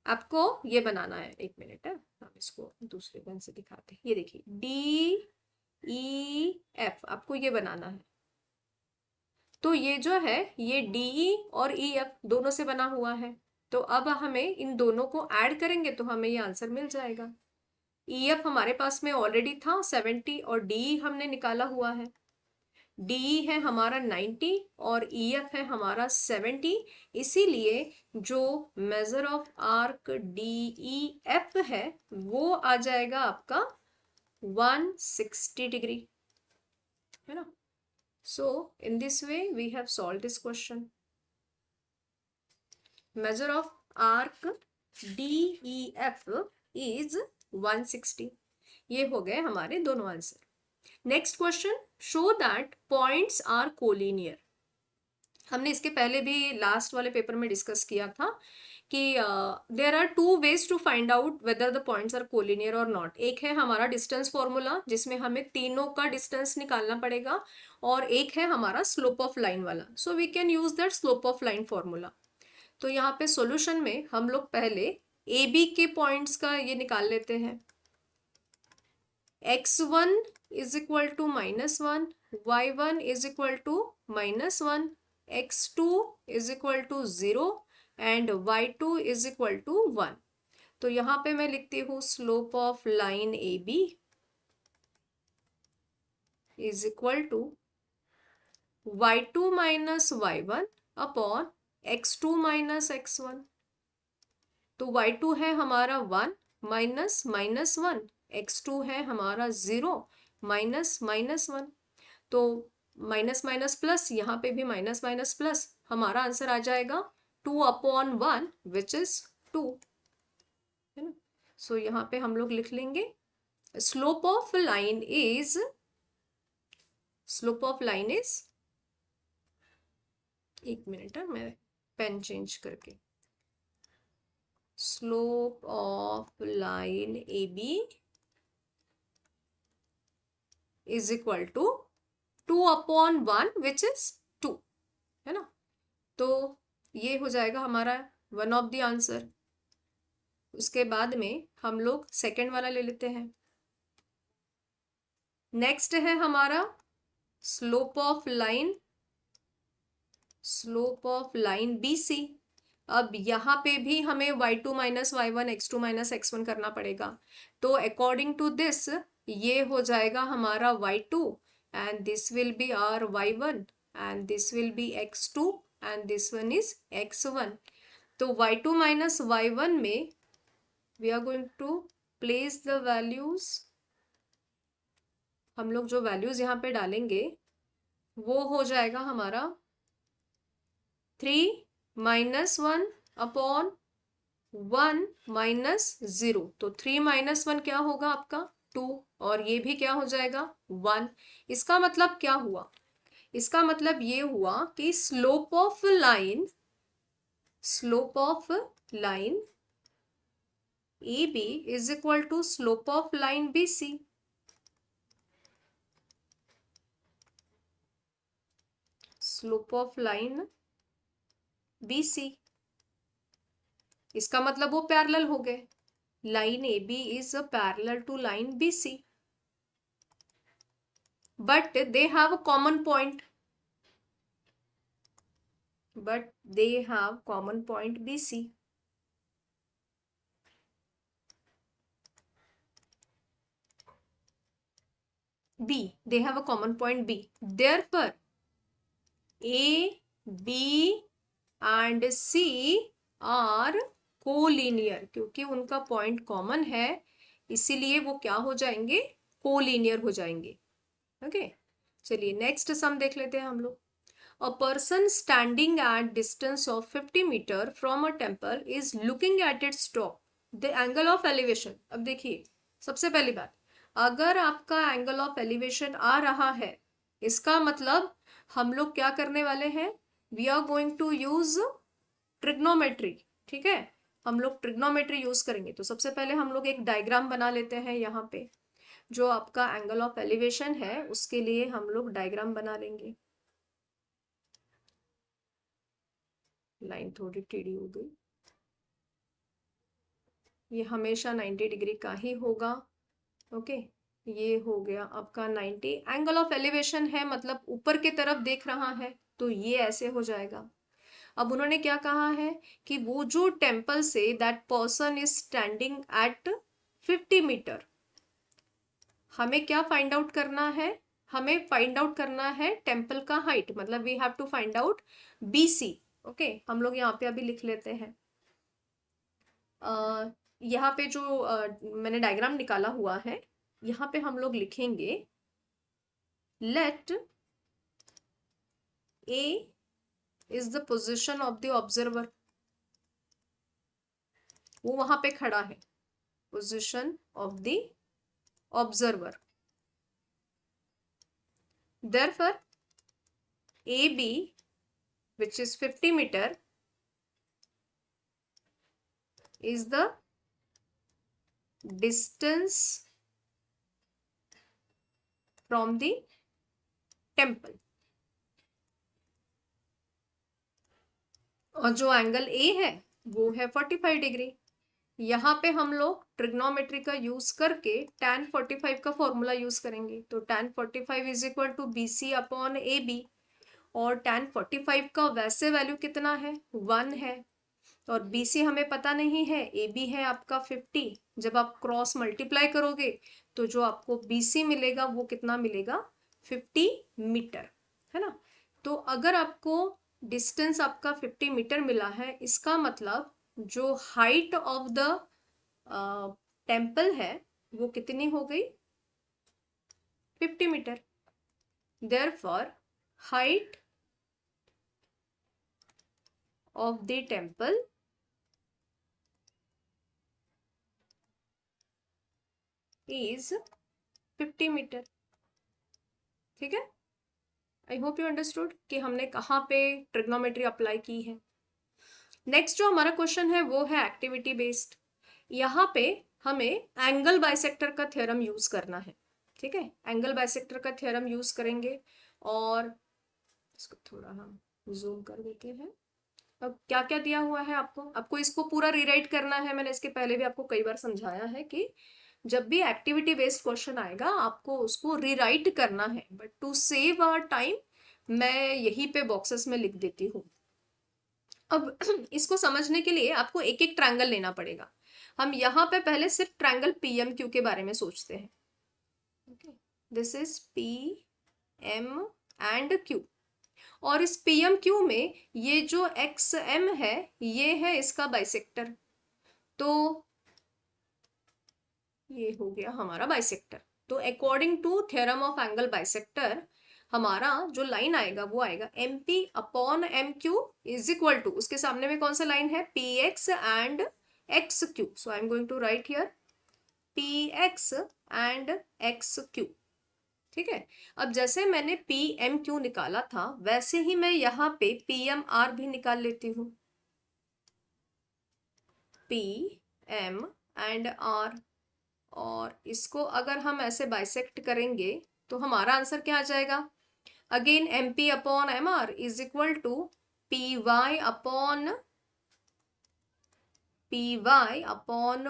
आपको ये बनाना है, एक मिनट है, हम इसको दूसरे पेन से दिखाते हैं। ये देखिए DEF आपको ये बनाना है। तो ये जो है ये DE और EF दोनों से बना हुआ है। तो अब हमें इन दोनों को ऐड करेंगे तो हमें ये आंसर मिल जाएगा। EF हमारे पास में ऑलरेडी था 70 और DE हमने निकाला हुआ है। DE है हमारा 90 और EF है हमारा 70। इसीलिए जो मेजर ऑफ आर्क DEF है वो आ जाएगा आपका 160 डिग्री, है ना। So in this way we have solved this question. Measure of arc DEF is 160। ये हो गए हमारे दोनों answer. Next question, show that points are collinear. हमने इसके पहले भी लास्ट वाले पेपर में डिस्कस किया था कि there are two ways to find out whether the points are collinear और नॉट। एक है हमारा डिस्टेंस फॉर्मूला जिसमें हमें तीनों का डिस्टेंस निकालना पड़ेगा, और एक है हमारा स्लोप ऑफ लाइन वाला। So we can use that slope of line formula. तो यहाँ पे सॉल्यूशन में हम लोग पहले ए बी के पॉइंट्स का ये निकाल लेते हैं। x1 is equal to -1, y1 is equal to -1, x2 is equal to 0 and y2 is equal to 1। तो यहाँ पे मैं लिखती हूँ slope of line A B is equal to y2 minus y1 upon x2 minus x1। तो y2 है हमारा 1 minus -1, x2 है हमारा 0 माइनस -1। तो माइनस माइनस प्लस, यहाँ पे भी माइनस माइनस प्लस, हमारा आंसर आ जाएगा 2/1 विच इज 2, है ना। सो यहाँ पे हम लोग लिख लेंगे slope of line is, slope of line is, एक मिनट है मैं पेन चेंज करके, slope of line AB is equal to 2/1 which is 2, है ना। तो ये हो जाएगा हमारा वन ऑफ द आंसर। उसके बाद में हम लोग सेकेंड वाला ले लेते हैं। नेक्स्ट है हमारा slope of line, slope of line BC। अब यहाँ पे भी हमें y2 minus y1 x2 minus x1 करना पड़ेगा। तो अकॉर्डिंग टू दिस ये हो जाएगा हमारा y2 and this will be our y1 and this will be x2 and this one is x1। तो y2 माइनस y1 में we are going to place the values. हम लोग जो वैल्यूज यहाँ पे डालेंगे वो हो जाएगा हमारा 3 माइनस 1 अपॉन 1 माइनस 0। तो 3 माइनस 1 क्या होगा आपका 2, और ये भी क्या हो जाएगा 1। इसका मतलब क्या हुआ, इसका मतलब ये हुआ कि slope of line, slope of line AB is equal to slope of line BC। Slope of line BC, इसका मतलब वो पैरेलल हो गए। Line AB is a parallel to line BC, but they have a common point. But they have common point BC. B, they have a common point B. Therefore, A, B and C are collinear, क्योंकि उनका point common है इसीलिए वो क्या हो जाएंगे, collinear हो जाएंगे। ओके चलिए नेक्स्ट सम देख लेते हैं हम लोग। A person standing at distance of 50 meter from a temple is looking at its top. The angle of elevation. अब देखिए सबसे पहली बात, अगर आपका एंगल ऑफ एलिवेशन आ रहा है इसका मतलब हम लोग क्या करने वाले हैं, we are going to use trigonometry. ठीक है, हम लोग ट्रिग्नोमेट्री यूज करेंगे। तो सबसे पहले हम लोग एक डायग्राम बना लेते हैं। यहाँ पे जो आपका एंगल ऑफ एलिवेशन है उसके लिए हम लोग डायग्राम बना लेंगे। लाइन थोड़ी टेढ़ी हो गई, ये हमेशा 90 डिग्री का ही होगा। ओके ये हो गया आपका 90। एंगल ऑफ एलिवेशन है मतलब ऊपर की तरफ देख रहा है तो ये ऐसे हो जाएगा। अब उन्होंने क्या कहा है कि वो जो टेम्पल से that person is standing at 50 metre, हमें क्या फाइंड आउट करना है, हमें फाइंड आउट करना है टेम्पल का हाइट, मतलब we have to find out BC। Okay हम लोग यहाँ पे अभी लिख लेते हैं। यहाँ पे जो मैंने डायग्राम निकाला हुआ है यहाँ पे हम लोग लिखेंगे late A is the position of the observer। वो वहां पे खड़ा है, position of the observer। Therefore AB which is 50 meter is the distance from the temple। और जो एंगल A है वो है 45 डिग्री। यहाँ पे हम लोग ट्रिग्नोमेट्री का यूज करके tan 45 का फॉर्मूला यूज करेंगे। तो tan 45 is equal to BC upon AB, और tan 45 का वैसे वैल्यू कितना है 1 है, और BC हमें पता नहीं है, AB है आपका 50। जब आप क्रॉस मल्टीप्लाई करोगे तो जो आपको BC मिलेगा वो कितना मिलेगा 50 मीटर, है ना। तो अगर आपको डिस्टेंस आपका 50 मीटर मिला है इसका मतलब जो हाइट ऑफ द टेम्पल है वो कितनी हो गई 50 metre. Therefore height of the temple is 50 metre. ठीक है, आई होप यू अंडरस्टूड कि हमने कहाँ पे ट्रिग्नोमेट्री अप्लाई की है। नेक्स्ट जो हमारा क्वेश्चन है वो है एक्टिविटी बेस्ड। यहाँ पे हमें एंगल बाइसेक्टर का थ्योरम यूज करना है। ठीक है, एंगल बाइसेक्टर का थ्योरम यूज करेंगे। और इसको थोड़ा हम जूम कर देते हैं। अब क्या क्या दिया हुआ है आपको, आपको इसको पूरा रीराइट करना है। मैंने इसके पहले भी आपको कई बार समझाया है कि जब भी एक्टिविटी बेस्ड क्वेश्चन आएगा आपको उसको रीराइट करना है, but to save our time मैं यहीं पे बॉक्सेस में लिख देती हूँ। अब इसको समझने के लिए आपको एक एक ट्रायंगल लेना पड़ेगा। हम यहाँ पे पहले सिर्फ ट्रायंगल पीएमक्यू के बारे में सोचते हैं। This is P M and Q, और इस पीएमक्यू में ये जो एक्स एम है ये है इसका बाइसेक्टर। तो ये हो गया हमारा बाइसेक्टर। तो according to theorem of angle bisector हमारा जो लाइन आएगा वो आएगा M P upon M Q is equal to, उसके सामने में कौन सा लाइन है, P X and X Q. So I am going to write here P X and X Q. ठीक है, अब जैसे मैंने पी एम क्यू निकाला था वैसे ही मैं यहाँ पे पी एम आर भी निकाल लेती हूँ, पी एम एंड आर। और इसको अगर हम ऐसे बाइसेक्ट करेंगे तो हमारा आंसर क्या आ जाएगा, again M P upon M R is equal to P Y upon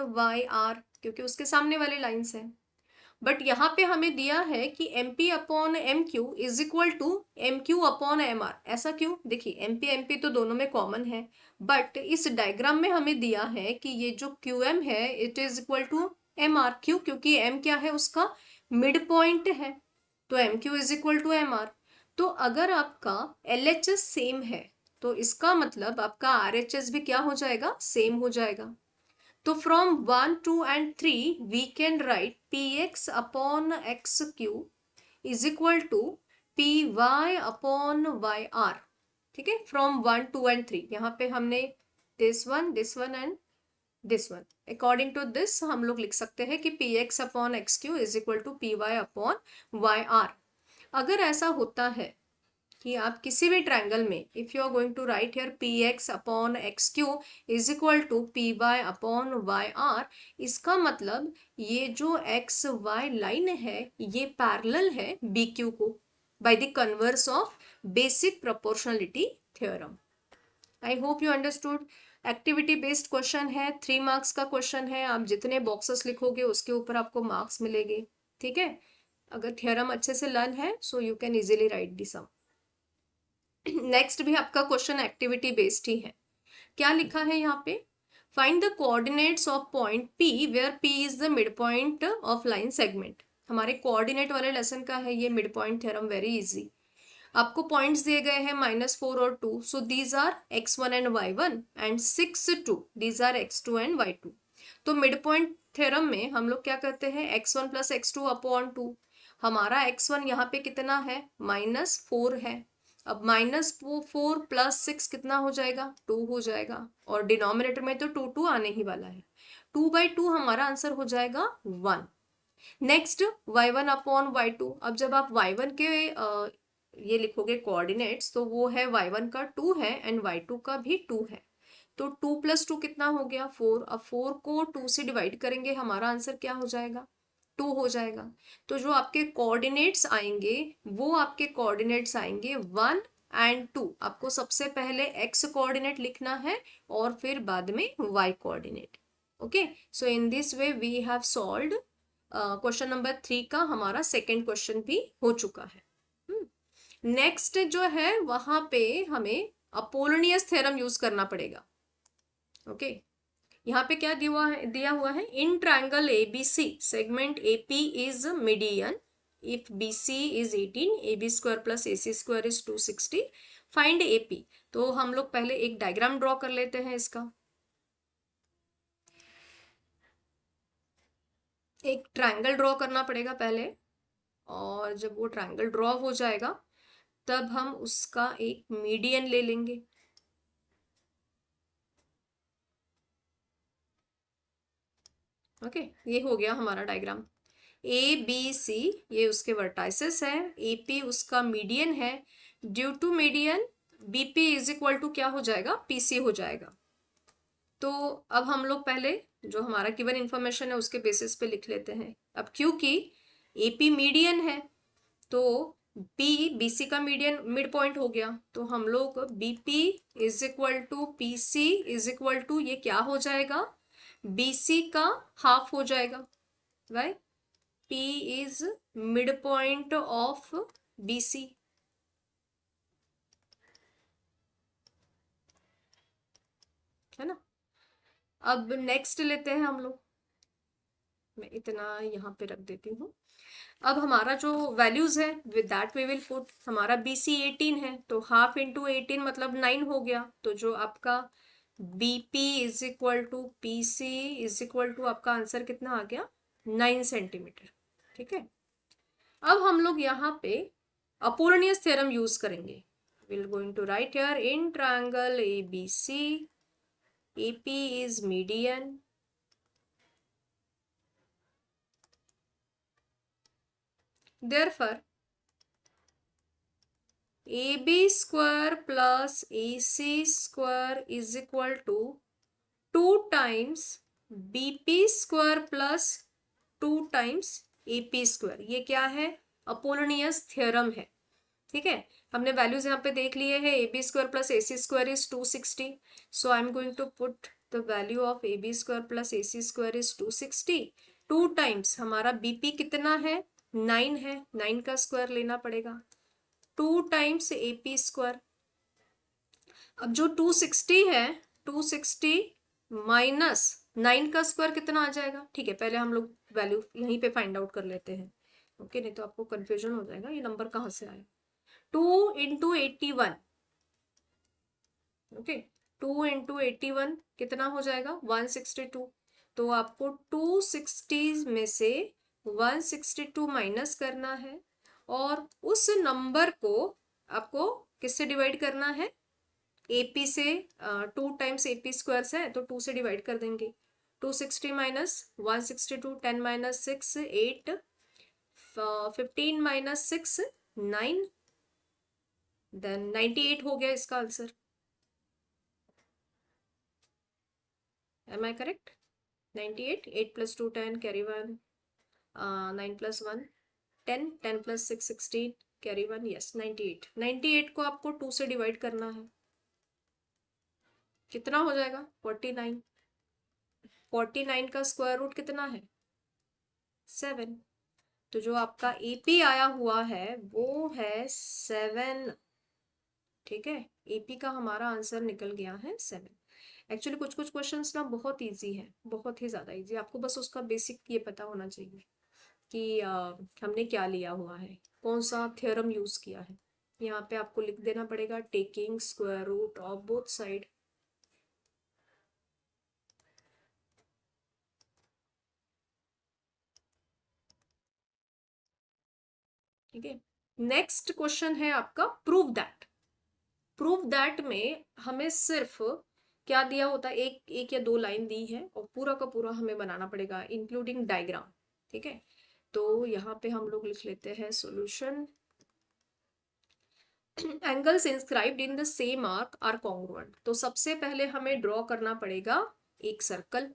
Y R, क्योंकि उसके सामने वाली लाइन्स है। बट यहाँ पे हमें दिया है कि M P upon M Q is equal to M Q upon M R. ऐसा क्यों, देखिए एम पी तो दोनों में कॉमन है, बट इस डायग्राम में हमें दिया है कि ये जो क्यू एम है it is equal to M R. Q, क्योंकि एम क्या है, उसका मिड पॉइंट है, तो M Q is equal to M R. तो अगर आपका एल एच एस सेम है तो इसका मतलब आपका आर एच एस भी क्या हो जाएगा, सेम हो जाएगा। तो from 1, 2 and 3 we can write px upon xq is equal to py upon yr। ठीक है, फ्रॉम 1, 2 and 3 यहाँ पे हमने this one and this one, according to this हम लोग लिख सकते हैं कि px upon xq is equal to py upon yr। अगर ऐसा होता है कि आप किसी भी ट्रायंगल में if you are going to write here P X upon X Q is equal to P Y upon Y R, इसका मतलब ये जो एक्स वाई लाइन है ये पैरेलल है बी क्यू को by the converse of basic proportionality theorem. I hope you understood. Activity based question है, 3 marks का क्वेश्चन है। आप जितने बॉक्सेस लिखोगे उसके ऊपर आपको मार्क्स मिलेंगे। ठीक है, अगर थ्योरम अच्छे से लर्न है so you can easily write the sum. Next भी आपका क्वेश्चन एक्टिविटी बेस्ड ही है। क्या लिखा है यहाँ पे, find the coordinates of point P where P is the mid point of line segment. हमारे कोऑर्डिनेट वाले लेसन का है ये mid point theorem, very easy. आपको पॉइंट्स दिए गए हैं -4 और 2, so these are x1 and y1 and 6, 2 these are x2 and y2। तो मिड पॉइंट थ्योरम में हम लोग क्या करते हैं, x1 प्लस x2 अपॉन 2। हमारा x1 यहाँ पे कितना है, -4 है। अब -4 प्लस 6 कितना हो जाएगा, 2 हो जाएगा, और डिनोमिनेटर में तो 2 आने ही वाला है। 2/2 हमारा आंसर हो जाएगा 1। Next y1 upon y2। अब जब आप y1 के ये लिखोगे कोऑर्डिनेट्स तो वो है y1 का 2 है एंड y2 का भी 2 है। तो 2 + 2 कितना हो गया, 4। अब 4 को 2 से डिवाइड करेंगे हमारा आंसर क्या हो जाएगा, 2 हो जाएगा। तो जो आपके कोऑर्डिनेट्स आएंगे वो आपके कोऑर्डिनेट्स आएंगे 1 एंड 2। आपको सबसे पहले x कोऑर्डिनेट लिखना है और फिर बाद में y coordinate. Okay, so in this way we have solved question number 3 का हमारा सेकेंड क्वेश्चन भी हो चुका है। नेक्स्ट जो है वहां पे हमें अपोलोनियस थ्योरम यूज करना पड़ेगा। ओके, यहाँ पे क्या दिया हुआ है, इन triangle ABC segment AP is median if BC is 18, AB² + AC² is 260, find AP. तो हम लोग पहले एक डायग्राम ड्रॉ कर लेते हैं इसका। एक ट्रायंगल ड्रॉ करना पड़ेगा पहले, और जब वो ट्रायंगल ड्रॉ हो जाएगा तब हम उसका एक मीडियन ले लेंगे। ओके, ये हो गया हमारा डायग्राम। ए बी सी ये उसके वर्टाइसेस है, ए पी उसका मीडियन है। Due to median BP is equal to क्या हो जाएगा, पीसी हो जाएगा। तो अब हम लोग पहले जो हमारा गिवन इंफॉर्मेशन है उसके बेसिस पे लिख लेते हैं। अब क्योंकि AP मीडियन है, तो बी BC का मीडियन मिड पॉइंट हो गया, तो हम लोग BP is equal to PC is equal to ये क्या हो जाएगा, BC का हाफ हो जाएगा, right. P is mid point of BC, है ना। अब नेक्स्ट लेते हैं हम लोग, मैं इतना यहाँ पे रख देती हूँ। अब हमारा जो वैल्यूज है with that we will put, हमारा BC 18 है, तो हाफ इंटू 18 मतलब 9 हो गया, तो जो आपका BP is equal to PC is equal to आपका आंसर कितना आ गया, 9 सेंटीमीटर, ठीक है। अब हम लोग यहाँ पे अपोलोनियस थ्योरम यूज करेंगे, will going to write here in triangle ABC AP is median, therefore AB square plus AC square is equal to 2 times BP square plus 2 times AP square। ये क्या है, अपोलोनियस थ्योरम है, ठीक है। हमने values यहाँ पे देख लिए हैं, AB square plus AC square is 260, so I am going to put the value of AB square plus AC square is 260, 2 times हमारा BP कितना है, 9 है, 9 का स्क्वायर लेना पड़ेगा, 2 टाइम्स AP स्क्वायर। अब जो 260 है, 260 माइनस 9 का स्क्वायर कितना आ जाएगा, ठीक है, पहले हम लोग वैल्यू यहीं पे फाइंड आउट कर लेते हैं, ओके, नहीं तो आपको कंफ्यूजन हो जाएगा ये नंबर कहाँ से आया। 2 इंटू 81, ओके, 2 इंटू 81 कितना हो जाएगा, 162, तो आपको 260 में से 162 माइनस करना है, और उस नंबर को आपको किससे डिवाइड करना है, AP से, 2 टाइम्स AP स्क्वायर है तो 2 से डिवाइड कर देंगे, 260 माइनस 162, 10 माइनस 6 8, 15 माइनस 6 9, देन 98 हो गया इसका answer. Am I correct? 98, 8 plus 2 10, carry 1, 9 plus 1 10, 10 plus 6 16, carry 1, yes 98, 98 को आपको 2 से डिवाइड करना है, कितना हो जाएगा, 49, 49 का स्क्वायर रूट कितना है, 7, तो जो आपका AP आया हुआ है वो है 7, ठीक है, AP का हमारा आंसर निकल गया है 7। एक्चुअली कुछ कुछ क्वेश्चंस ना बहुत इजी है, बहुत ही ज्यादा इजी, आपको बस उसका बेसिक ये पता होना चाहिए कि हमने क्या लिया हुआ है, कौन सा थ्योरम यूज किया है। यहाँ पे आपको लिख देना पड़ेगा taking square root of both side, ठीक है। नेक्स्ट क्वेश्चन है आपका प्रूव दैट। प्रूव दैट में हमें सिर्फ क्या दिया होता है, एक एक या दो लाइन दी है और पूरा का पूरा हमें बनाना पड़ेगा इंक्लूडिंग डायग्राम, ठीक है। तो यहाँ पे हम लोग लिख लेते हैं solution, angles inscribed in the same arc are congruent, तो सबसे पहले हमें ड्रॉ करना पड़ेगा एक सर्कल,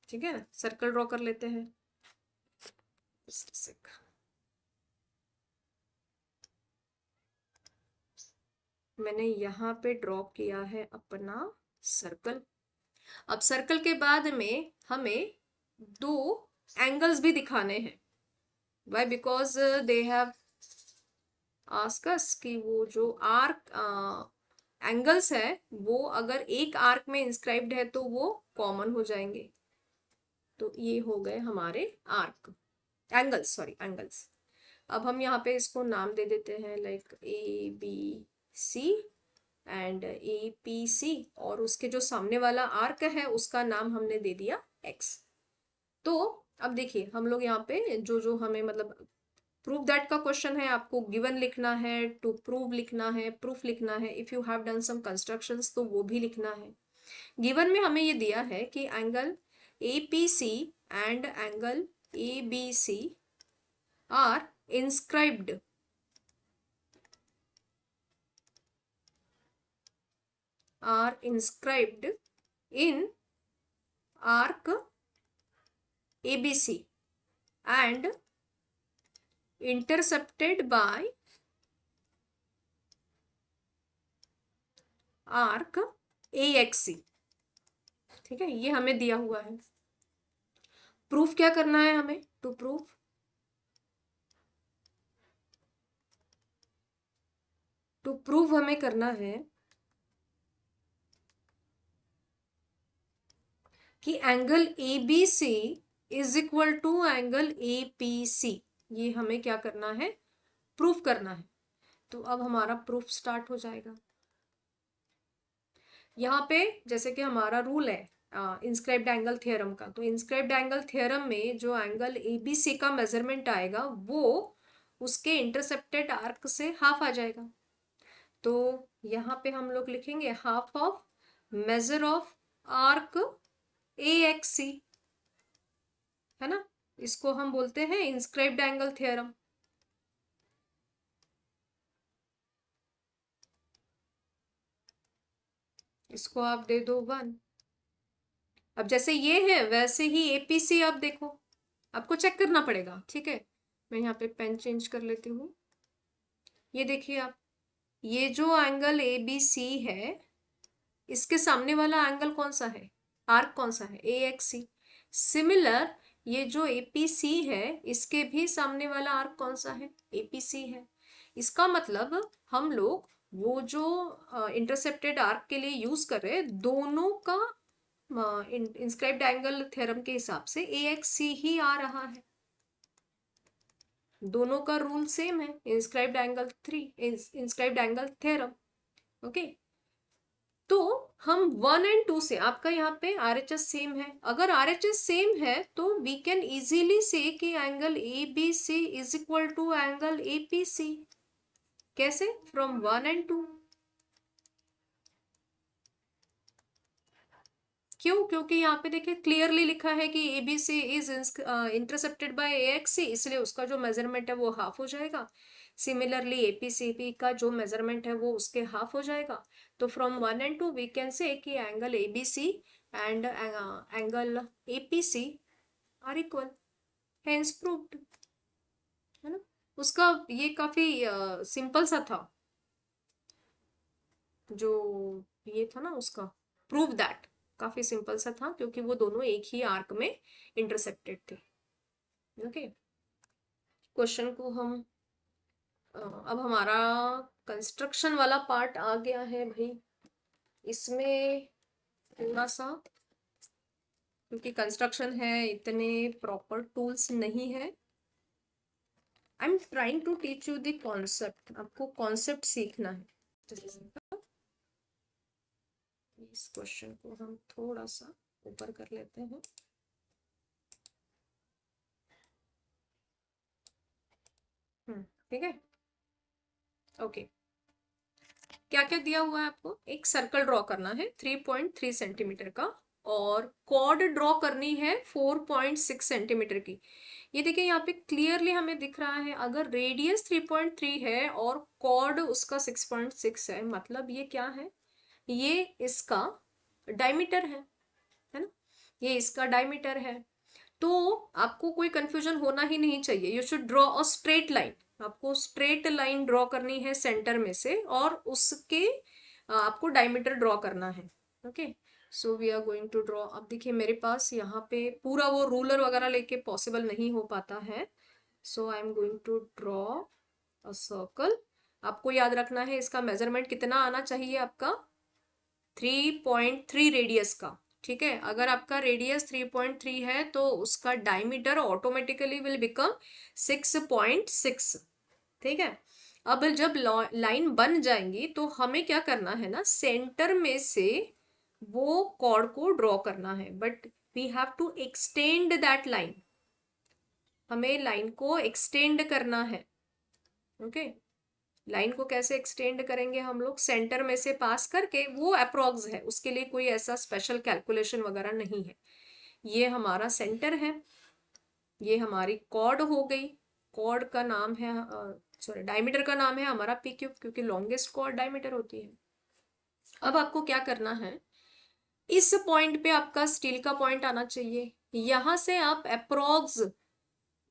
ठीक है ना, सर्कल ड्रॉ कर लेते हैं, मैंने यहाँ पे ड्रॉ किया है अपना सर्कल। अब सर्कल के बाद में हमें दो एंगल्स भी दिखाने हैं, why, because they have ask us कि वो जो आर्क एंगल्स है वो अगर एक आर्क में इंस्क्राइब्ड है तो वो कॉमन हो जाएंगे, तो ये हो गए हमारे आर्क एंगल्स, सॉरी एंगल्स। अब हम यहाँ पे इसको नाम दे देते हैं लाइक ABC एंड APC, और उसके जो सामने वाला आर्क है उसका नाम हमने दे दिया X। तो अब देखिए हम लोग यहाँ पे जो जो हमें मतलब प्रूव दैट का क्वेश्चन है, आपको गिवन लिखना है, टू प्रूव लिखना है, प्रूफ लिखना है, if you have done some constructions तो वो भी लिखना है। गिवन में हमें ये दिया है कि angle APC and angle ABC are inscribed in arc ABC, and intercepted by arc AXC। ठीक है, ये हमें दिया हुआ है। प्रूफ क्या करना है हमें? टू प्रूव हमें करना है कि angle ABC is equal to angle APC। ये हमें क्या करना है? प्रूफ करना है। तो अब हमारा प्रूफ स्टार्ट हो जाएगा। यहाँ पे जैसे कि हमारा रूल है इंस्क्राइब्ड एंगल थ्योरम का, तो इंस्क्राइब्ड एंगल थ्योरम में जो एंगल ABC का मेजरमेंट आएगा वो उसके इंटरसेप्टेड आर्क से हाफ आ जाएगा। तो यहाँ पे हम लोग लिखेंगे half of measure of arc AXC, है ना। इसको हम बोलते हैं इंस्क्राइब्ड एंगल थ्योरम। इसको आप दे दो 1। अब जैसे ये है वैसे ही APC आप देखो, आपको चेक करना पड़ेगा। ठीक है, मैं यहाँ पे पेन चेंज कर लेती हूँ। ये देखिए आप, ये जो एंगल ABC है इसके सामने वाला एंगल कौन सा है? आर्क कौन सा है? AXC। सिमिलर ये जो APC है इसके भी सामने वाला आर्क कौन सा है? APC है। इसका मतलब हम लोग वो जो इंटरसेप्टेड आर्क के लिए यूज कर रहे हैं दोनों का इंस्क्राइब्ड एंगल थ्योरम के हिसाब से AXC ही आ रहा है। दोनों का रूल सेम है, इंस्क्राइब्ड एंगल थ्योरम। ओके, तो हम 1 और 2 से, आपका यहाँ पे RHS सेम है, अगर RHS सेम है तो वी कैन इजीली से कि angle ABC is equal to angle APC। कैसे? फ्रॉम 1 और 2। क्यों? क्योंकि यहाँ पे देखिए क्लियरली लिखा है कि ABC is intercepted bye AXC, इसलिए उसका जो मेजरमेंट है वो हाफ हो जाएगा। सिमिलरली APCP का जो मेजरमेंट है वो उसके हाफ हो जाएगा। तो फ्रॉम 1 और 2 वी कैन से कि angle ABC and angle APC are equal, hence proved, है ना। उसका ये काफी सिंपल सा था, जो ये था ना उसका प्रूव दैट, काफी सिंपल सा था क्योंकि वो दोनों एक ही आर्क में इंटरसेप्टेड थे। ओके, क्वेश्चन को हम अब हमारा कंस्ट्रक्शन वाला पार्ट आ गया है भाई। इसमें थोड़ा सा, क्योंकि कंस्ट्रक्शन है इतने प्रॉपर टूल्स नहीं है। I am trying to teach you the concept, आपको कॉन्सेप्ट सीखना है। इस क्वेश्चन को हम थोड़ा सा ऊपर कर लेते हैं। ठीक है, ओके। क्या क्या दिया हुआ है आपको? एक सर्कल ड्रॉ करना है 3.3 सेंटीमीटर का, और कॉर्ड ड्रॉ करनी है 4.6 सेंटीमीटर की। ये देखिए यहाँ पे क्लियरली हमें दिख रहा है, अगर रेडियस 3.3 है और कॉर्ड उसका 6.6 है, मतलब ये क्या है? ये इसका डायमीटर है ना। ये इसका डायमीटर है। तो आपको कोई कंफ्यूजन होना ही नहीं चाहिए। You should draw a straight line. आपको स्ट्रेट लाइन ड्रॉ करनी है सेंटर में से, और उसके आपको डायमीटर ड्रॉ करना है। Okay, so we are going to draw. अब देखिए मेरे पास यहाँ पे पूरा वो रूलर वगैरह लेके पॉसिबल नहीं हो पाता है, so I am going to draw a circle. आपको याद रखना है इसका मेजरमेंट कितना आना चाहिए आपका? 3.3 रेडियस का। ठीक है, अगर आपका रेडियस 3.3 है तो उसका डायमीटर ऑटोमेटिकली विल बिकम 6.6। ठीक है, अब जब लाइन बन जाएंगी तो हमें क्या करना है ना, सेंटर में से वो कॉर्ड को ड्रॉ करना है, but we have to extend that line. हमें लाइन को एक्सटेंड करना है। ओके, लाइन को कैसे एक्सटेंड करेंगे हम लोग? सेंटर में से पास करके, वो अप्रोक्स है, उसके लिए कोई ऐसा स्पेशल कैलकुलेशन वगैरह नहीं है। ये हमारा सेंटर है, ये हमारी कॉर्ड हो गई। कॉर्ड का नाम है, सॉरी डायमीटर का नाम है हमारा पी क्यूब, क्योंकि लॉन्गेस्ट कॉर्ड डायमीटर होती है। अब आपको क्या करना है, इस पॉइंट पे आपका स्टील का पॉइंट आना चाहिए। यहां से आप अप्रोक्स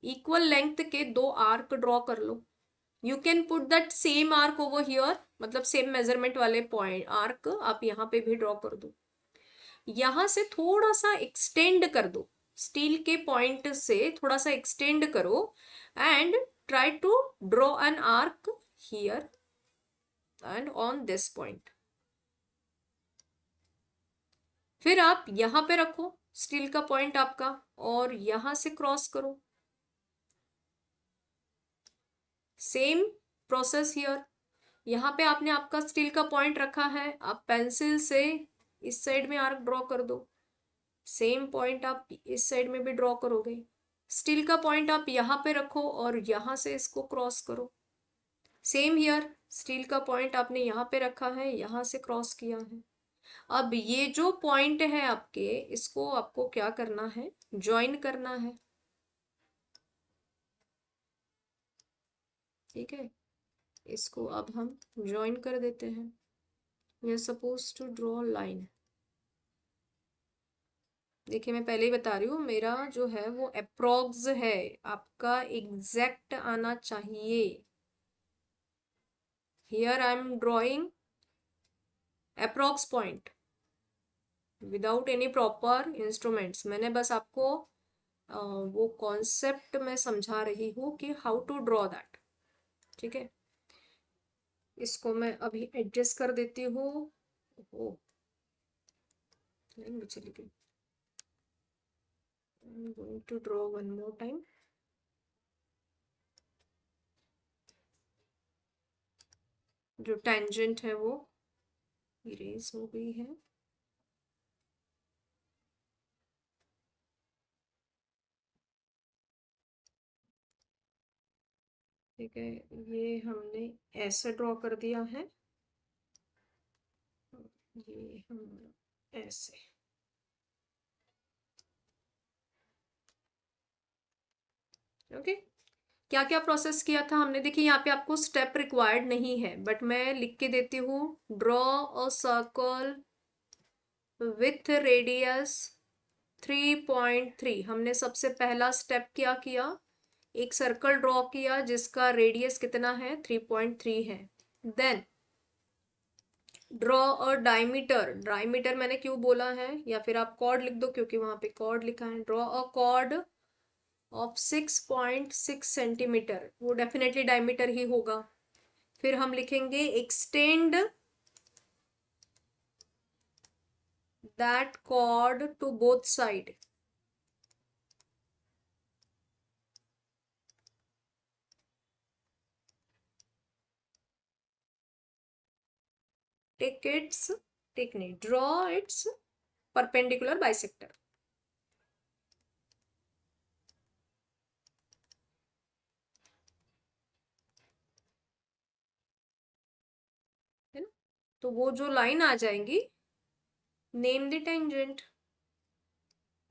इक्वल लेंथ के दो आर्क ड्रॉ कर लो। You can put that same arc over here, मतलब सेम मेजरमेंट वाले पॉइंट आर्क आप यहाँ पे भी ड्रॉ कर दो। यहां से थोड़ा सा एक्सटेंड कर दो, स्टील के पॉइंट से थोड़ा सा एक्सटेंड करो and try to draw an arc here and on this point. फिर आप यहां पे रखो स्टील का पॉइंट आपका और यहां से क्रॉस करो। Same process here. यहाँ पे आपने आपका स्टील का पॉइंट रखा है, आप पेंसिल से इस साइड में आर्क ड्रॉ कर दो। सेम पॉइंट आप इस साइड में भी ड्रॉ करोगे। स्टील का पॉइंट आप यहाँ पे रखो और यहाँ से इसको क्रॉस करो। सेम हियर, स्टील का पॉइंट आपने यहाँ पे रखा है, यहाँ से क्रॉस किया है। अब ये जो पॉइंट है आपके, इसको आपको क्या करना है, ज्वाइन करना है। ठीक है, इसको अब हम ज्वाइन कर देते हैं। We are suppose to draw line. देखिए मैं पहले ही बता रही हूँ, मेरा जो है वो अप्रोक्स है, आपका एग्जैक्ट आना चाहिए। Here I am drawing approx point without any proper instruments. मैंने बस आपको वो कॉन्सेप्ट में समझा रही हूँ कि हाउ टू ड्रॉ दैट। ठीक है, इसको मैं अभी एडजस्ट कर देती हूँ। ओ लाइन चली गई। I am going to draw one more time. जो टेंजेंट है वो इरेज हो गई है। ठीक है, ये हमने ऐसे ड्रॉ कर दिया है, ये हमारा ऐसे। ओके, क्या क्या प्रोसेस किया था हमने, देखिए यहाँ पे आपको स्टेप रिक्वायर्ड नहीं है बट मैं लिख के देती हूँ। Draw a circle with radius 3.3। हमने सबसे पहला स्टेप क्या किया, एक सर्कल ड्रॉ किया जिसका रेडियस कितना है, 3.3 है। Then draw a diameter. Diameter मैंने क्यों बोला है, या फिर आप कॉर्ड लिख दो क्योंकि वहां पे कॉर्ड लिखा है। Draw a chord of 6.6 centimetre, वो डेफिनेटली डायमीटर ही होगा। फिर हम लिखेंगे extend that chord to both side. Take नहीं, ड्रॉ इट्स परपेंडिकुलर बाइसेक्टर। है ना, तो वो जो लाइन आ जाएंगी, name the tangent,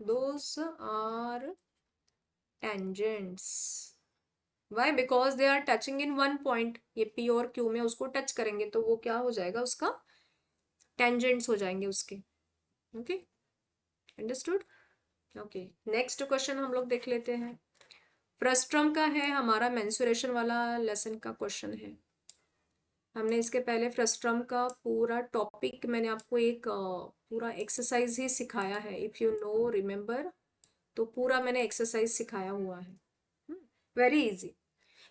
those are tangents. Why, because they are touching in one point. ये पी और क्यू में उसको टच करेंगे तो वो क्या हो जाएगा, उसका टेंजेंट्स हो जाएंगे उसके। Okay, understood. Okay, next question हम लोग देख लेते हैं। फ्रस्ट्रम का है हमारा, मेंसुरेशन वाला लेसन का क्वेश्चन है। हमने इसके पहले फ्रस्ट्रम का पूरा टॉपिक, मैंने आपको एक पूरा एक्सरसाइज ही सिखाया है, इफ यू नो रिमेम्बर, तो पूरा मैंने एक्सरसाइज सिखाया हुआ है। Very easy.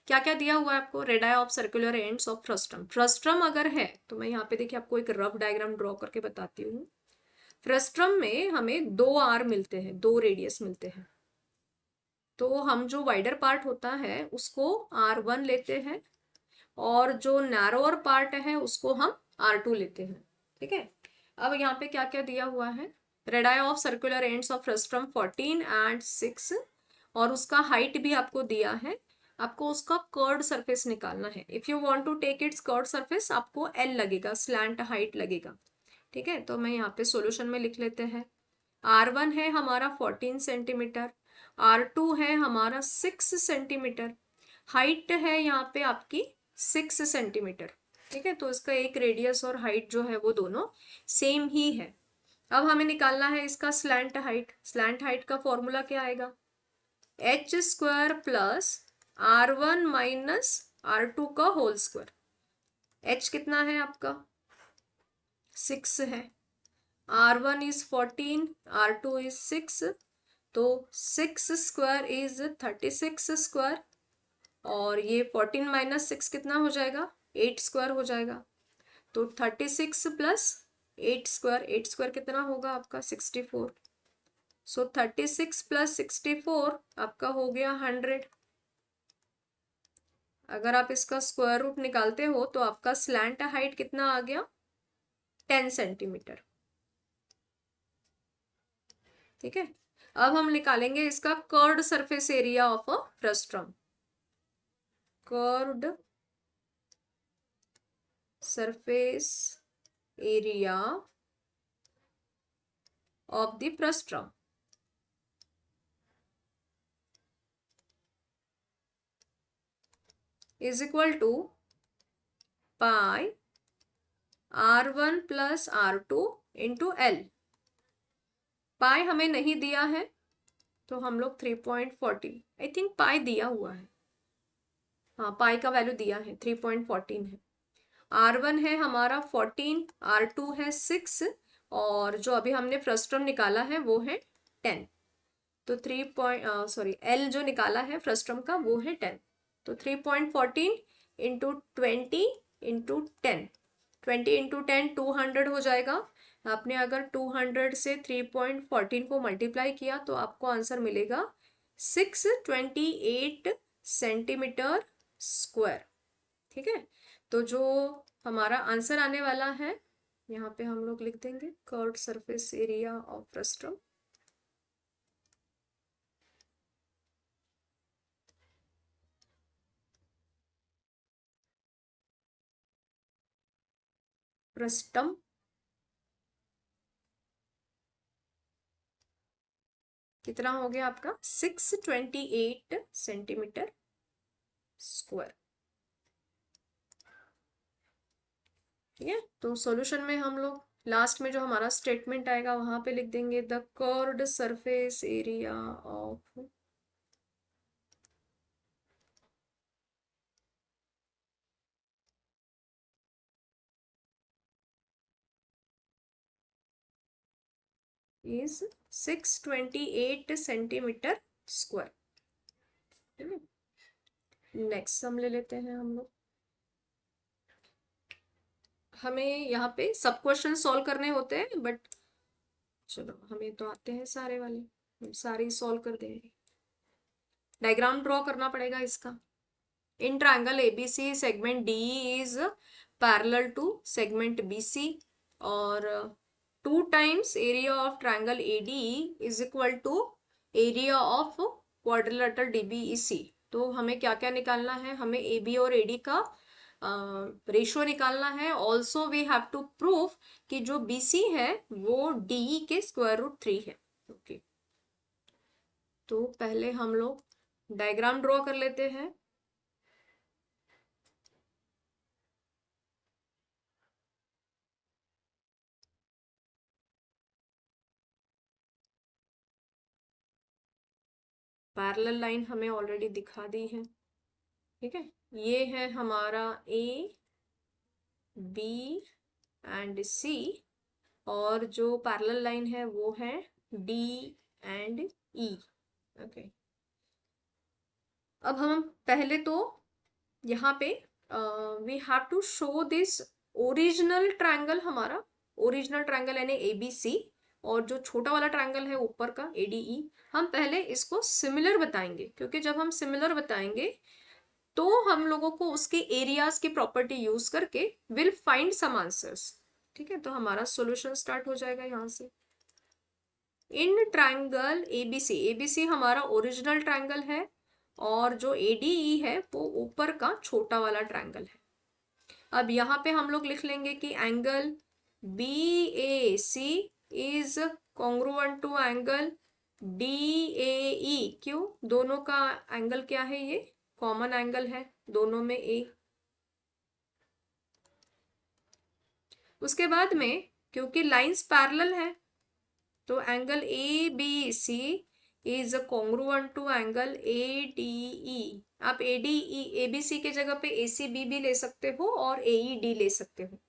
क्या क्या दिया हुआ है आपको, radii of circular ends of frustum. Frustum अगर है तो मैं यहाँ पे देखिए आपको एक रफ डायग्राम ड्रॉ करके बताती हूँ। फ्रस्ट्रम में हमें दो आर मिलते हैं, दो रेडियस मिलते हैं। तो हम जो वाइडर पार्ट होता है उसको R1 लेते हैं और जो नैरोअर पार्ट है उसको हम R2 लेते हैं। ठीक है, अब यहाँ पे क्या क्या दिया हुआ है, radii of circular ends of frustum 14 and 6, और उसका हाइट भी आपको दिया है। आपको उसका कर्ड सरफेस निकालना है। If you want to take its curved surface आपको L लगेगा, स्लैंट हाइट लगेगा। ठीक है, तो मैं यहाँ पे सॉल्यूशन में लिख लेते हैं। R1 है हमारा 14 सेंटीमीटर, R2 है हमारा 6 सेंटीमीटर, हाइट है यहाँ पे आपकी 6 सेंटीमीटर। ठीक है, तो इसका एक रेडियस और हाइट जो है वो दोनों सेम ही है। अब हमें निकालना है इसका स्लैंट हाइट। स्लैंट हाइट का फॉर्मूला क्या आएगा, H square plus R1 minus R2 का होल स्क्वायर। एच कितना है आपका 6 है, R1 इज 14, R2 इज 6, तो 6 स्क्वायर इज 36 स्क्वायर, और ये 14 माइनस 6 कितना हो जाएगा 8 स्क्वायर हो जाएगा। तो 36 प्लस 8 स्क्वायर, 8 स्क्वायर कितना होगा आपका 64। सो 36 प्लस 64 आपका हो गया 100। अगर आप इसका स्क्वायर रूट निकालते हो तो आपका स्लैंट हाइट कितना आ गया 10 सेंटीमीटर। ठीक है, अब हम निकालेंगे इसका curved surface area of a frustum. Curved surface area of the frustum is equal to pi R1 plus R2 into L। Pi हमें नहीं दिया है तो हम लोग 3.14, आई थिंक पाई दिया हुआ है, हाँ पाई का वैल्यू दिया है 3.14 है। R1 है हमारा 14, R2 है 6, और जो अभी हमने फ्रस्टम निकाला है वो है 10। तो L जो निकाला है फ्रस्टम का वो है 10। तो 3.14 इंटू 20 इंटू 10, 20 इंटू 10 200 हो जाएगा। आपने अगर 200 से 3.14 को मल्टीप्लाई किया तो आपको आंसर मिलेगा 628 सेंटीमीटर स्क्वायर। ठीक है, तो जो हमारा आंसर आने वाला है यहाँ पे हम लोग लिख देंगे curved surface area of frustum. Frustum कितना हो गया आपका 628 सेंटीमीटर स्क्वायर। ठीक है, तो सॉल्यूशन में हम लोग लास्ट में जो हमारा स्टेटमेंट आएगा वहां पे लिख देंगे the curved surface area of is 628 centimetre square. ठीक है, नेक्स्ट हम ले लेते हैं हम लोग। हमें यहाँ पे सब क्वेश्चन सॉल्व करने होते हैं, बट चलो हमें तो आते हैं सारे वाले, हम सारे सॉल्व कर देंगे। डायग्राम ड्रॉ करना पड़ेगा इसका। In triangle ABC segment D is parallel to segment BC, और 2 times area of triangle AD is equal to area of quadrilateral DBEC. तो हमें क्या क्या निकालना है, हमें एबी और एडी का रेशियो निकालना है। Also we have to prove कि जो बीसी है वो डी के स्क्वायर रूट 3 है। ओके, तो पहले हम लोग डायग्राम ड्रॉ कर लेते हैं। पैरेलल लाइन हमें ऑलरेडी दिखा दी है। ठीक है, ये है हमारा ए बी एंड सी, और जो पैरेलल लाइन है वो है डी एंड ई। ओके, अब हम पहले तो यहाँ पे we have to show this original triangle, हमारा ओरिजिनल ट्रायंगल यानी एबीसी, और जो छोटा वाला ट्रायंगल है ऊपर का एडीई, हम पहले इसको सिमिलर बताएंगे, क्योंकि जब हम सिमिलर बताएंगे तो हम लोगों को उसके एरियाज की प्रॉपर्टी यूज करके विल फाइंड सम आंसर्स। ठीक है, तो हमारा सॉल्यूशन स्टार्ट हो जाएगा यहाँ से। इन ट्रायंगल एबीसी, एबीसी हमारा ओरिजिनल ट्रायंगल है, और जो एडीई है वो ऊपर का छोटा वाला ट्रायंगल है। अब यहाँ पे हम लोग लिख लेंगे कि angle B A C is congruent to angle D A E. क्यों, दोनों का एंगल क्या है, ये कॉमन एंगल है दोनों में ए। उसके बाद में क्योंकि लाइंस पैरेलल है तो angle A B C is congruent to angle ADE। आप ABC के जगह पे ACB भी ले सकते हो और AED ले सकते हो।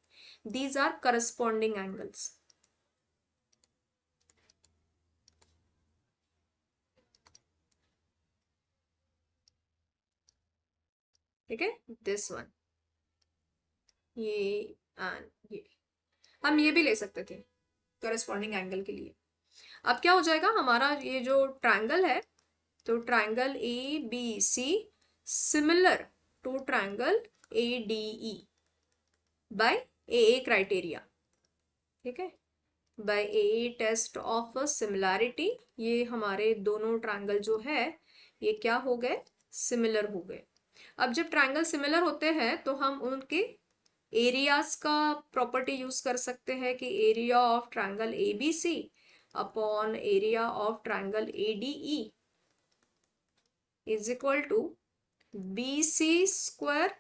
These are corresponding angles. ठीक है, दिस वन, ये एंड ये, हम ये भी ले सकते थे करस्पॉन्डिंग एंगल के लिए। अब क्या हो जाएगा हमारा ये जो ट्रायंगल है, तो triangle ABC similar to triangle ADE by AA criteria. ठीक है, by AA test of similarity, ये हमारे दोनों ट्रायंगल जो है ये क्या हो गए, सिमिलर हो गए। अब जब ट्रायंगल सिमिलर होते हैं तो हम उनके एरियाज का प्रॉपर्टी यूज कर सकते हैं कि area of triangle ABC upon area of triangle ADE is equal to BC square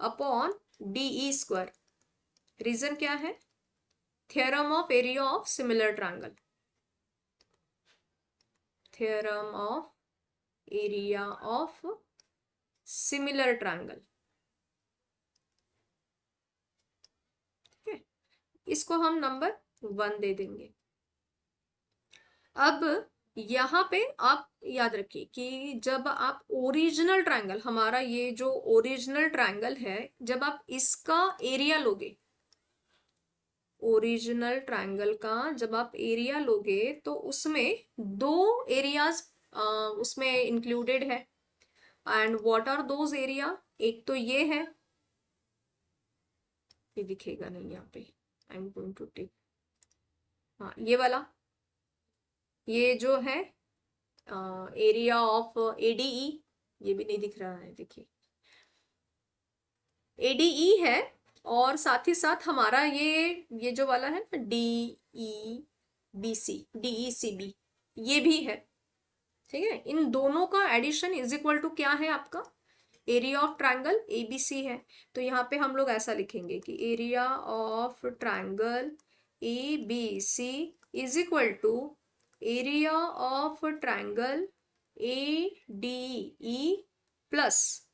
upon DE square. Reason क्या है, theorem of area of similar triangle, theorem of area of similar triangle. ठीक है, इसको हम नंबर 1 दे देंगे। अब यहाँ पे आप याद रखिए कि जब आप ओरिजिनल ट्रायंगल, हमारा ये जो ओरिजिनल ट्रायंगल है, जब आप इसका एरिया लोगे, ओरिजिनल ट्रायंगल का जब आप एरिया लोगे तो उसमें दो एरियाज उसमें इंक्लूडेड है। And what are those area, एक तो ये है, ये दिखेगा नहीं यहाँ पे, I am going to take, हाँ ये वाला, ये जो है एरिया ऑफ ADE, ये भी नहीं दिख रहा है, देखिए ADE है। और साथ ही साथ हमारा ये जो वाला है ना DECB, ये भी है। ठीक है, इन दोनों का एडिशन इज इक्वल टू क्या है आपका, एरिया ऑफ ट्रायंगल ABC है। तो यहाँ पे हम लोग ऐसा लिखेंगे कि area of triangle ABC is equal to area of triangle ADE plus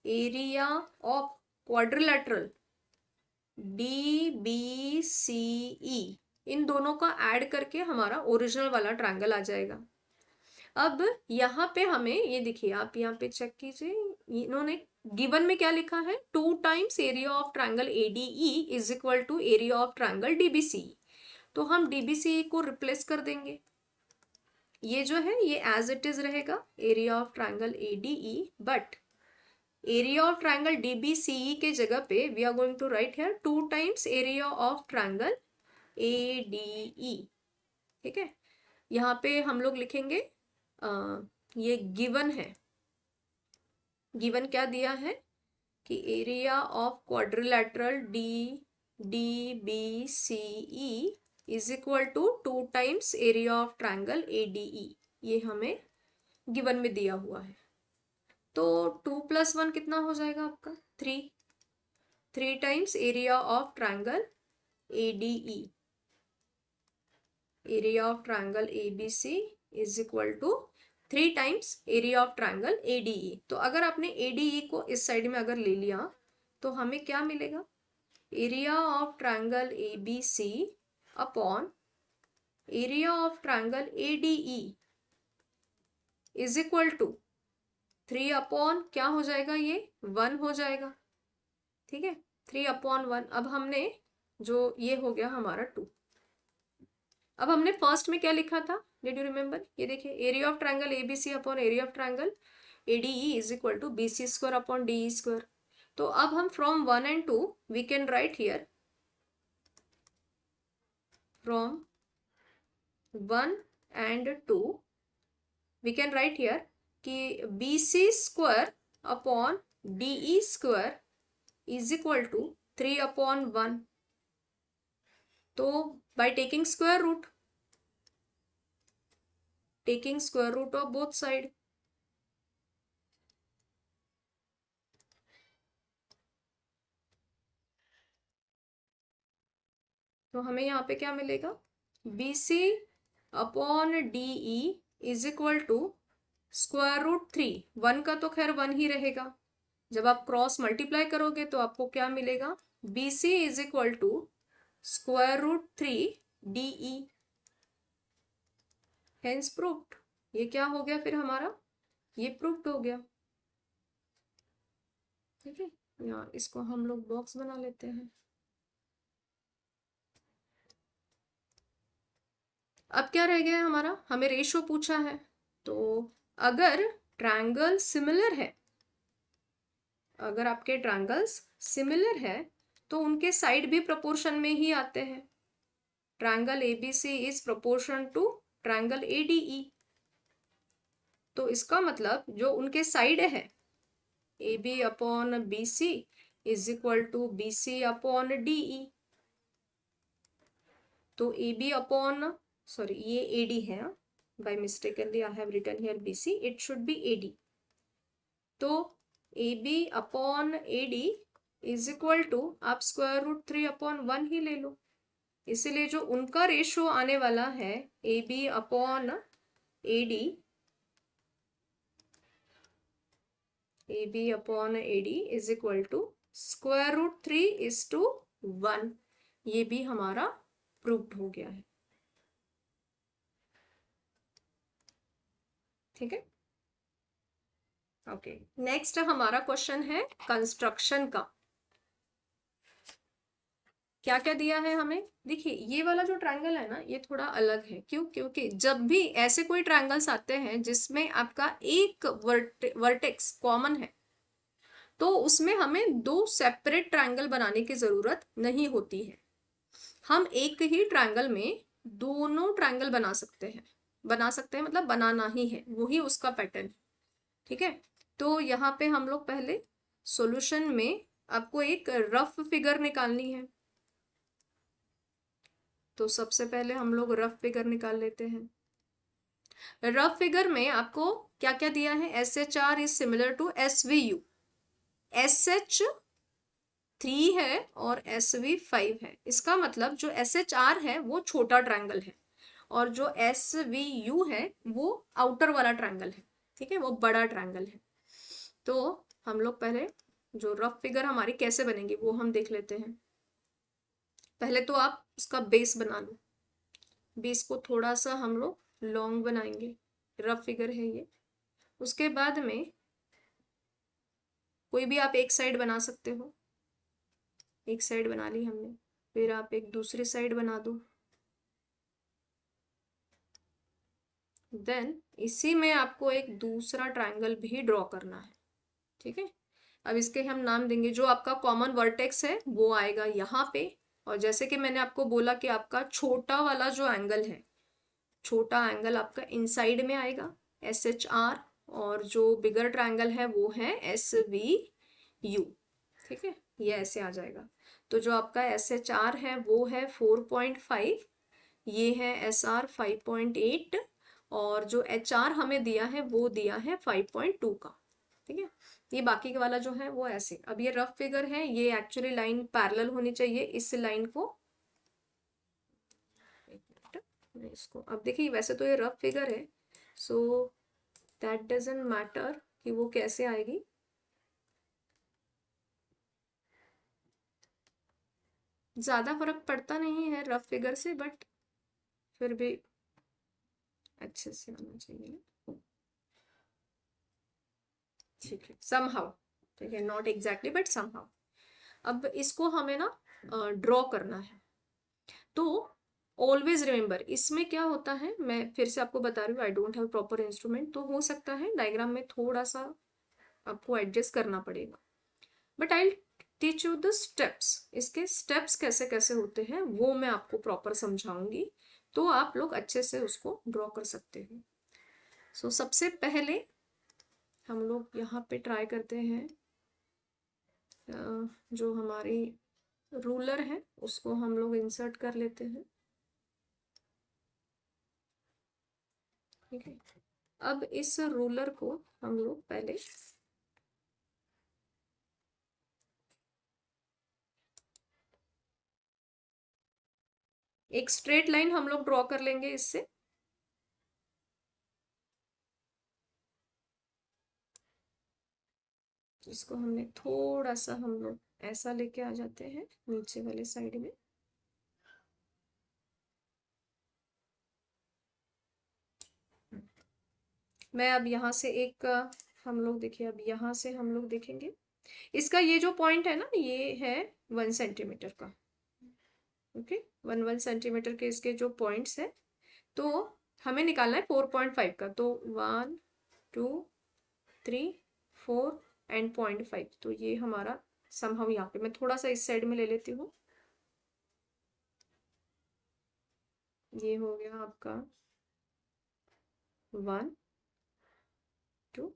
area of quadrilateral DBCE। इन दोनों का ऐड करके हमारा ओरिजिनल वाला ट्रायंगल आ जाएगा। अब यहाँ पे हमें ये देखिए, आप यहाँ पे चेक कीजिए, इन्होंने गिवन में क्या लिखा है, 2 times area of triangle ADE is equal to area of triangle DBCE। तो हम DBCE को रिप्लेस कर देंगे, ये जो है ये एज इट इज रहेगा area of triangle ADE, but area of triangle DBCE के जगह पे we are going to write here 2 times area of triangle ADE। ठीक है, यहाँ पे हम लोग लिखेंगे ये गिवन है, गिवन क्या दिया है कि area of quadrilateral DBCE is equal to 2 times area of triangle ADE, ये हमें गिवन में दिया हुआ है। तो 2 + 1 कितना हो जाएगा आपका, 3 times area of triangle ADE, area of triangle ABC is equal to 3 times area of triangle ADE। तो अगर आपने ADE को इस साइड में अगर ले लिया तो हमें क्या मिलेगा, area of triangle ABC upon area of triangle ADE is equal to 3 upon क्या हो जाएगा, ये 1 हो जाएगा। ठीक है, 3/1। अब हमने जो ये हो गया हमारा 2। अब हमने फर्स्ट में क्या लिखा था, डिड यू रिमेम्बर, ये देखिए area of triangle ABC upon area of triangle ADE is equal to BC square upon DE square. तो अब हम from 1 and 2 we can write here, from 1 and 2 we can write here कि BC square upon DE square is equal to 3/1। तो by taking square root, taking square root of both side, तो हमें यहाँ पे क्या मिलेगा, BC upon DE is equal to square root 3। 1 का तो खैर 1 ही रहेगा, जब आप क्रॉस मल्टीप्लाई करोगे तो आपको क्या मिलेगा, B C is equal to square root 3 D E. Hence proved. ये क्या हो गया फिर हमारा, ये प्रूव्ड हो गया। ठीक है, यहाँ इसको हम लोग बॉक्स बना लेते हैं। अब क्या रह गया हमारा, हमें रेशो पूछा है, तो अगर ट्रायंगल सिमिलर है, अगर आपके ट्रायंगल्स सिमिलर है तो उनके साइड भी प्रोपोर्शन में ही आते हैं। Triangle ABC is proportion to triangle ADE. तो इसका मतलब जो उनके साइड है, A B upon B C is equal to B C upon DE. तो ए बी अपॉन, सॉरी ये ए डी है, by mistakenly I have written here B C, it should be A D. तो A B upon A D is equal to, आप square root 3 upon 1 ही ले लो। इसीलिए जो उनका रेशो आने वाला है A B upon A D, A B upon A D is equal to square root 3 is to 1। ये भी हमारा प्रूव्ड हो गया है। ठीक है, ओके। नेक्स्ट हमारा क्वेश्चन है कंस्ट्रक्शन का। क्या क्या दिया है हमें, देखिए ये वाला जो ट्रायंगल है ना, ये थोड़ा अलग है। क्यों, क्योंकि जब भी ऐसे कोई ट्रायंगल्स आते हैं जिसमें आपका एक वर्टेक्स कॉमन है, तो उसमें हमें दो सेपरेट ट्रायंगल बनाने की जरूरत नहीं होती है। हम एक ही ट्रायंगल में दोनों ट्रायंगल बना सकते हैं। बना सकते हैं मतलब बनाना ही है, वही उसका पैटर्न है। ठीक है, तो यहाँ पे हम लोग पहले सॉल्यूशन में आपको एक रफ फिगर निकालनी है। तो सबसे पहले हम लोग रफ फिगर निकाल लेते हैं। रफ फिगर में आपको क्या क्या दिया है, S H R is similar to S V U. S H 3 है और एस वी 5 है। इसका मतलब जो एस एच आर है वो छोटा ट्रायंगल है, और जो एस वी यू है वो आउटर वाला ट्रायंगल है। ठीक है, वो बड़ा ट्रायंगल है। तो हम लोग पहले जो रफ फिगर हमारी कैसे बनेगी वो हम देख लेते हैं। पहले तो आप उसका बेस बना लो। बेस को थोड़ा सा हम लोग लॉन्ग बनाएंगे, रफ फिगर है ये। उसके बाद में कोई भी आप एक साइड बना सकते हो। एक साइड बना ली हमने, फिर आप एक दूसरी साइड बना दो। देन इसी में आपको एक दूसरा ट्रायंगल भी ड्रॉ करना है। ठीक है, अब इसके हम नाम देंगे। जो आपका कॉमन वर्टेक्स है वो आएगा यहाँ पे, और जैसे कि मैंने आपको बोला कि आपका छोटा वाला जो एंगल है, छोटा एंगल आपका इनसाइड में आएगा एस एच आर, और जो बिगर ट्रायंगल है वो है एस वी यू। ठीक है, ये ऐसे आ जाएगा। तो जो आपका एस एच आर है वो है 4.5, ये है एस आर 5.8, और जो एच आर हमें दिया है वो दिया है 5.2 का। ठीक है, ये बाकी के वाला जो है वो ऐसे। अब ये रफ फिगर है, ये एक्चुअली लाइन पैरेलल होनी चाहिए इस लाइन को। एक मिनट, मैं इसको, अब देखिए वैसे तो ये रफ फिगर है, सो दैट डजंट मैटर कि वो कैसे आएगी। ज्यादा फर्क पड़ता नहीं है रफ फिगर से, बट फिर भी अच्छे से आना चाहिए। ठीक है, समहाउ। ठीक है, नॉट एग्जैक्टली बट समहाउ। अब इसको हमें ना ड्रॉ करना है। तो ऑलवेज रिमेम्बर, इसमें क्या होता है, मैं फिर से आपको बता रही हूँ, I don't have proper instrument, तो हो सकता है डायग्राम में थोड़ा सा आपको एडजस्ट करना पड़ेगा, but I teach you the steps. इसके स्टेप्स कैसे कैसे होते हैं वो मैं आपको प्रॉपर समझाऊंगी, तो आप लोग अच्छे से उसको ड्रॉ कर सकते हैं। सो सबसे पहले हम लोग यहाँ पे ट्राई करते हैं, जो हमारी रूलर है उसको हम लोग इंसर्ट कर लेते हैं। ठीक है, अब इस रूलर को हम लोग पहले एक स्ट्रेट लाइन हम लोग ड्रॉ कर लेंगे इससे। इसको हमने थोड़ा सा हम लोग ऐसा लेके आ जाते हैं नीचे वाले साइड में। मैं अब यहाँ से एक हम लोग देखिए, अब यहाँ से हम लोग देखेंगे इसका ये जो पॉइंट है ना, ये है 1 सेंटीमीटर का। ओके, 1 1 सेंटीमीटर के इसके जो पॉइंट्स है, तो हमें निकालना है 4.5 का। तो 1 2 3 4 एंड 0.5, तो ये हमारा समहाउ यहाँ पे मैं थोड़ा सा इस साइड में ले लेती हूँ। ये हो गया आपका 1 2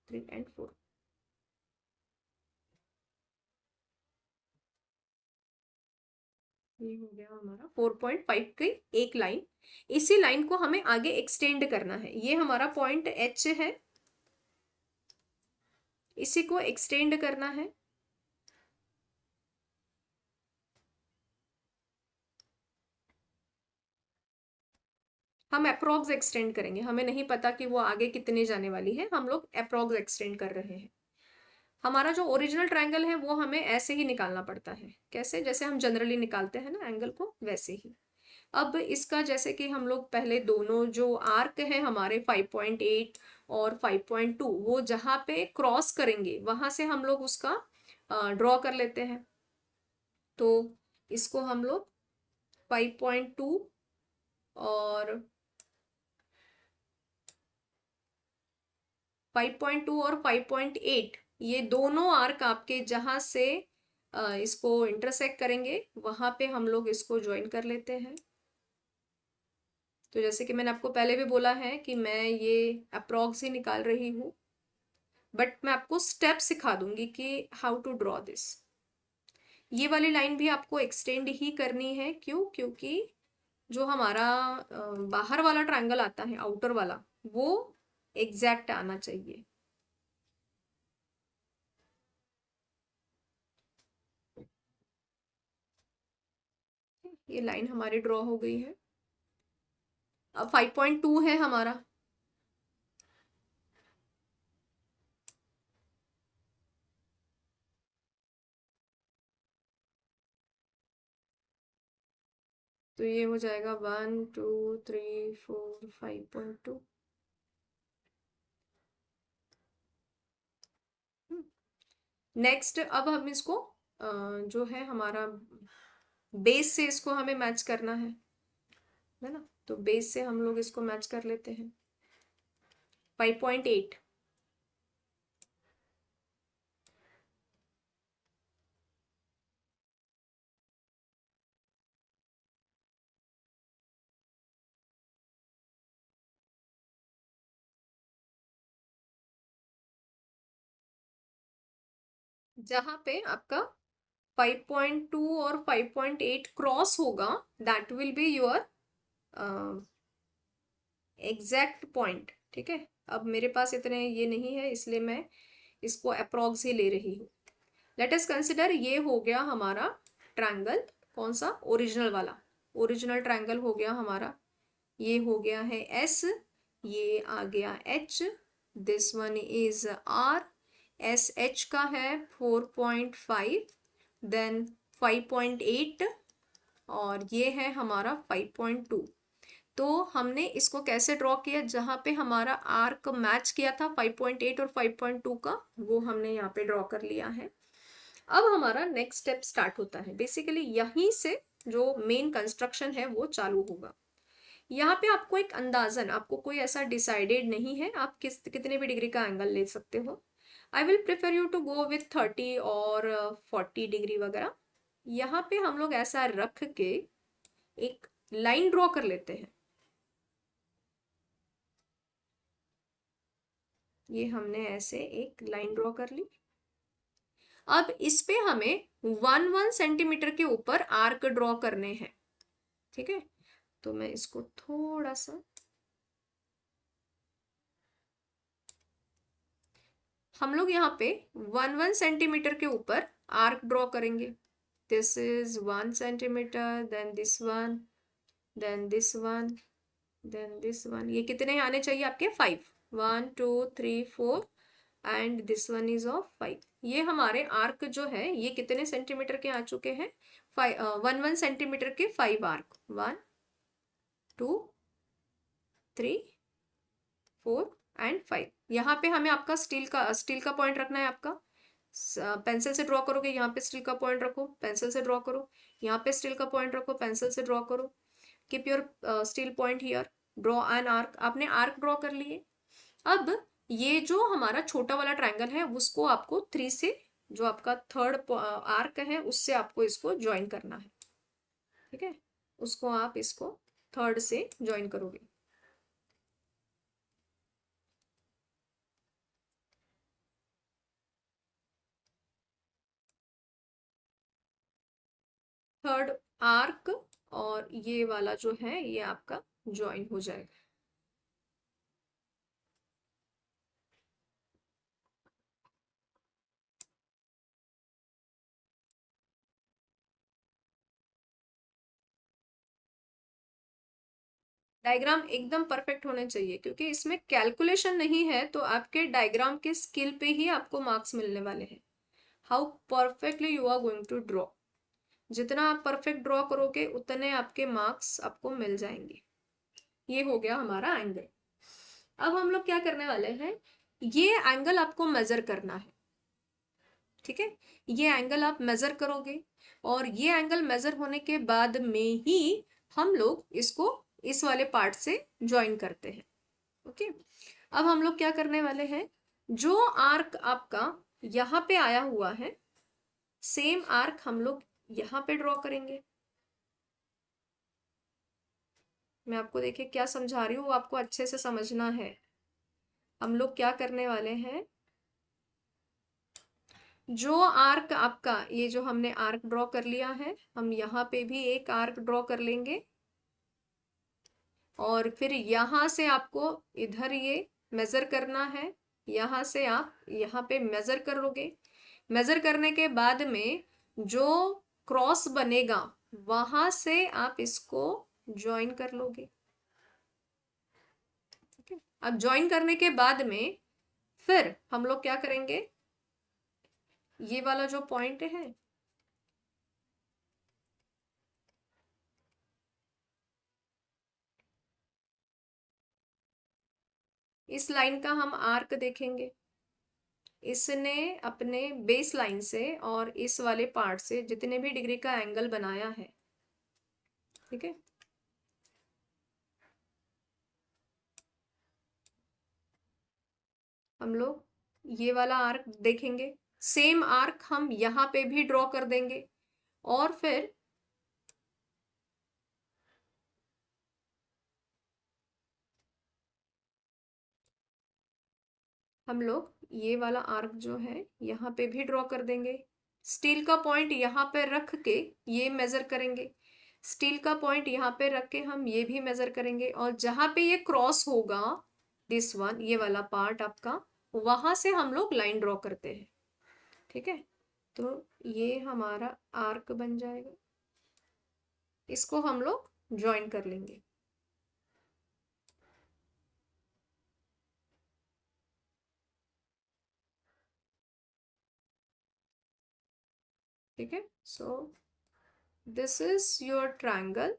3 एंड 4। ये हो गया हमारा 4.5 की एक लाइन। इसी लाइन को हमें आगे एक्सटेंड करना है। ये हमारा पॉइंट एच है, इसी को एक्सटेंड करना है। हम अप्रोक्स एक्सटेंड करेंगे, हमें नहीं पता कि वो आगे कितने जाने वाली है, हम लोग अप्रोक्स एक्सटेंड कर रहे हैं। हमारा जो ओरिजिनल ट्रायंगल है वो हमें ऐसे ही निकालना पड़ता है। कैसे? जैसे हम जनरली निकालते हैं ना एंगल को, वैसे ही। अब इसका जैसे कि हम लोग पहले दोनों जो आर्क है हमारे 5.8 और 5.2, वो जहाँ पे क्रॉस करेंगे वहां से हम लोग उसका ड्रॉ कर लेते हैं। तो इसको हम लोग 5.2 और 5.2 और 5.8, ये दोनों आर्क आपके जहां से इसको इंटरसेक्ट करेंगे वहां पे हम लोग इसको ज्वाइन कर लेते हैं। तो जैसे कि मैंने आपको पहले भी बोला है कि मैं ये अप्रोक्स ही निकाल रही हूँ, बट मैं आपको स्टेप सिखा दूंगी कि हाउ टू ड्रॉ दिस। ये वाली लाइन भी आपको एक्सटेंड ही करनी है। क्यों? क्योंकि जो हमारा बाहर वाला ट्रायंगल आता है, आउटर वाला, वो एग्जैक्ट आना चाहिए। ये लाइन हमारी ड्रॉ हो गई है। अब 5.2 है हमारा, तो ये हो जाएगा 1 2 3 4 5.2। नेक्स्ट अब हम इसको जो है हमारा बेस से इसको हमें मैच करना है ना? तो बेस से हम लोग इसको मैच कर लेते हैं 5.8। जहां पे आपका 5.2 और 5.8 क्रॉस होगा, that will be your exact point. ठीक है, अब मेरे पास इतने ये नहीं है, इसलिए मैं इसको अप्रोक्स ही ले रही हूँ। लेट अस कंसिडर, ये हो गया हमारा ट्रायंगल। कौन सा? ओरिजिनल वाला। ओरिजिनल ट्रायंगल हो गया हमारा। ये हो गया है एस, ये आ गया H, this one is R. S H का है 4.5, देन 5.8, और ये है हमारा 5.2। तो हमने इसको कैसे ड्रॉ किया? जहां पे हमारा आर्क मैच किया था 5.8 और 5.2 का, वो हमने यहाँ पे ड्रॉ कर लिया है। अब हमारा नेक्स्ट स्टेप स्टार्ट होता है। बेसिकली यहीं से जो मेन कंस्ट्रक्शन है वो चालू होगा। यहाँ पे आपको एक अंदाजन, आपको कोई ऐसा डिसाइडेड नहीं है, आप कितने भी डिग्री का एंगल ले सकते हो। I will prefer you to go with 30 और 40 डिग्री वगैरह। यहाँ पे हम लोग ऐसा रख के एक लाइन ड्रॉ कर लेते हैं। ये हमने ऐसे एक लाइन ड्रॉ कर ली। अब इस पे हमें 1 1 सेंटीमीटर के ऊपर आर्क ड्रॉ करने हैं। ठीक है, तो मैं इसको थोड़ा सा, हम लोग यहाँ पे 1 1 सेंटीमीटर के ऊपर आर्क ड्रॉ करेंगे। This is 1 centimetre, then this one, then this one, then this one. ये कितने आने चाहिए आपके? 5। 1 2 3 4 and this one is of 5। ये हमारे आर्क जो है ये कितने सेंटीमीटर के आ चुके हैं, 1 1 सेंटीमीटर के 5 आर्क, 1 2 3 4 एंड 5। यहाँ पे हमें आपका स्टील का पॉइंट रखना है। आपका पेंसिल से ड्रॉ करोगे, यहाँ पे स्टील का पॉइंट रखो, पेंसिल से ड्रॉ करो, यहाँ पे स्टील का पॉइंट रखो, पेंसिल से ड्रॉ करो, keep your steel point here, draw an arc. आपने आर्क ड्रॉ कर लिए। अब ये जो हमारा छोटा वाला ट्रायंगल है उसको आपको 3 से, जो आपका थर्ड आर्क है उससे आपको इसको ज्वाइन करना है। ठीक है, उसको आप इसको थर्ड से ज्वाइन करोगे। थर्ड आर्क और ये वाला जो है ये आपका ज्वाइन हो जाएगा। डायग्राम एकदम परफेक्ट होने चाहिए, क्योंकि इसमें कैलकुलेशन नहीं है, तो आपके डायग्राम के स्किल पे ही आपको मार्क्स मिलने वाले हैं। How perfectly you are going to draw. जितना आप परफेक्ट ड्रॉ करोगे उतने आपके मार्क्स आपको मिल जाएंगे। ये हो गया हमारा एंगल। अब हम लोग क्या करने वाले हैं, ये एंगल आपको मेजर करना है। ठीक है, ये एंगल आप मेजर करोगे और ये एंगल मेजर होने के बाद में ही हम लोग इसको इस वाले पार्ट से ज्वाइन करते हैं। ओके, अब हम लोग क्या करने वाले हैं, जो आर्क आपका यहाँ पे आया हुआ है सेम आर्क हम लोग यहाँ पे ड्रॉ करेंगे। मैं आपको देखिए क्या समझा रही हूँ, वो आपको अच्छे से समझना है। हम लोग क्या करने वाले हैं, जो आर्क आपका ये जो हमने आर्क ड्रॉ कर लिया है, हम यहाँ पे भी एक आर्क ड्रॉ कर लेंगे और फिर यहाँ से आपको इधर ये मेजर करना है। यहाँ से आप यहाँ पे मेजर करोगे। मेजर करने के बाद में जो क्रॉस बनेगा वहां से आप इसको ज्वाइन कर लोगे। ठीक है, अब ज्वाइन करने के बाद में फिर हम लोग क्या करेंगे, ये वाला जो पॉइंट है इस लाइन का हम आर्क देखेंगे। इसने अपने बेस लाइन से और इस वाले पार्ट से जितने भी डिग्री का एंगल बनाया है, ठीक है, हम लोग ये वाला आर्क देखेंगे। सेम आर्क हम यहाँ पे भी ड्रॉ कर देंगे और फिर हम लोग ये वाला आर्क जो है यहाँ पे भी ड्रॉ कर देंगे। स्टील का पॉइंट यहाँ पे रख के ये मेजर करेंगे। स्टील का पॉइंट यहाँ पे रख के हम ये भी मेजर करेंगे और जहां पे ये क्रॉस होगा, दिस वन, ये वाला पार्ट आपका, वहां से हम लोग लाइन ड्रॉ करते हैं। ठीक है, तो ये हमारा आर्क बन जाएगा। इसको हम लोग ज्वाइन कर लेंगे। ठीक है, so this is your triangle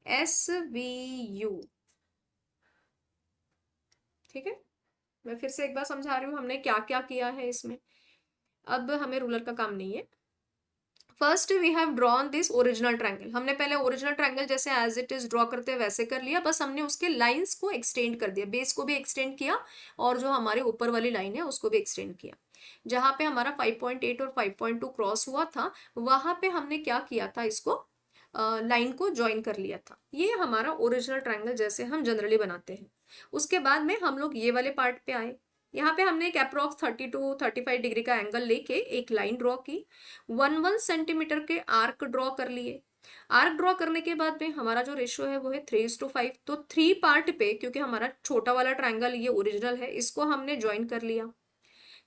SVU। ठीक है, मैं फिर से एक बार समझा रही हूँ हमने क्या क्या किया है इसमें। अब हमें रूलर का काम नहीं है। First we have drawn this original triangle. हमने पहले ओरिजिनल ट्रायंगल जैसे एज इट इज ड्रॉ करते हैं वैसे कर लिया, बस हमने उसके लाइंस को एक्सटेंड कर दिया, बेस को भी एक्सटेंड किया और जो हमारे ऊपर वाली लाइन है उसको भी एक्सटेंड किया। जहां पे हमारा 5.8 और 5.2 क्रॉस हुआ था वहां पे हमने क्या किया था, इसको लाइन को ज्वाइन कर लिया था। ये हमारा ओरिजिनल ट्रायंगल जैसे हम जनरली बनाते हैं। उसके बाद में हम लोग ये वाले पार्ट पे आए। यहाँ पे हमने एक अप्रोक्स 30 to 35 डिग्री का एंगल लेके एक लाइन ड्रॉ की, 1 1 सेंटीमीटर के आर्क ड्रॉ कर लिए। आर्क ड्रॉ करने के बाद में हमारा जो रेशियो है वो है 3:5। तो 3 पार्ट पे, क्योंकि हमारा छोटा वाला ट्रायंगल ये ओरिजिनल है, इसको हमने ज्वाइन कर लिया।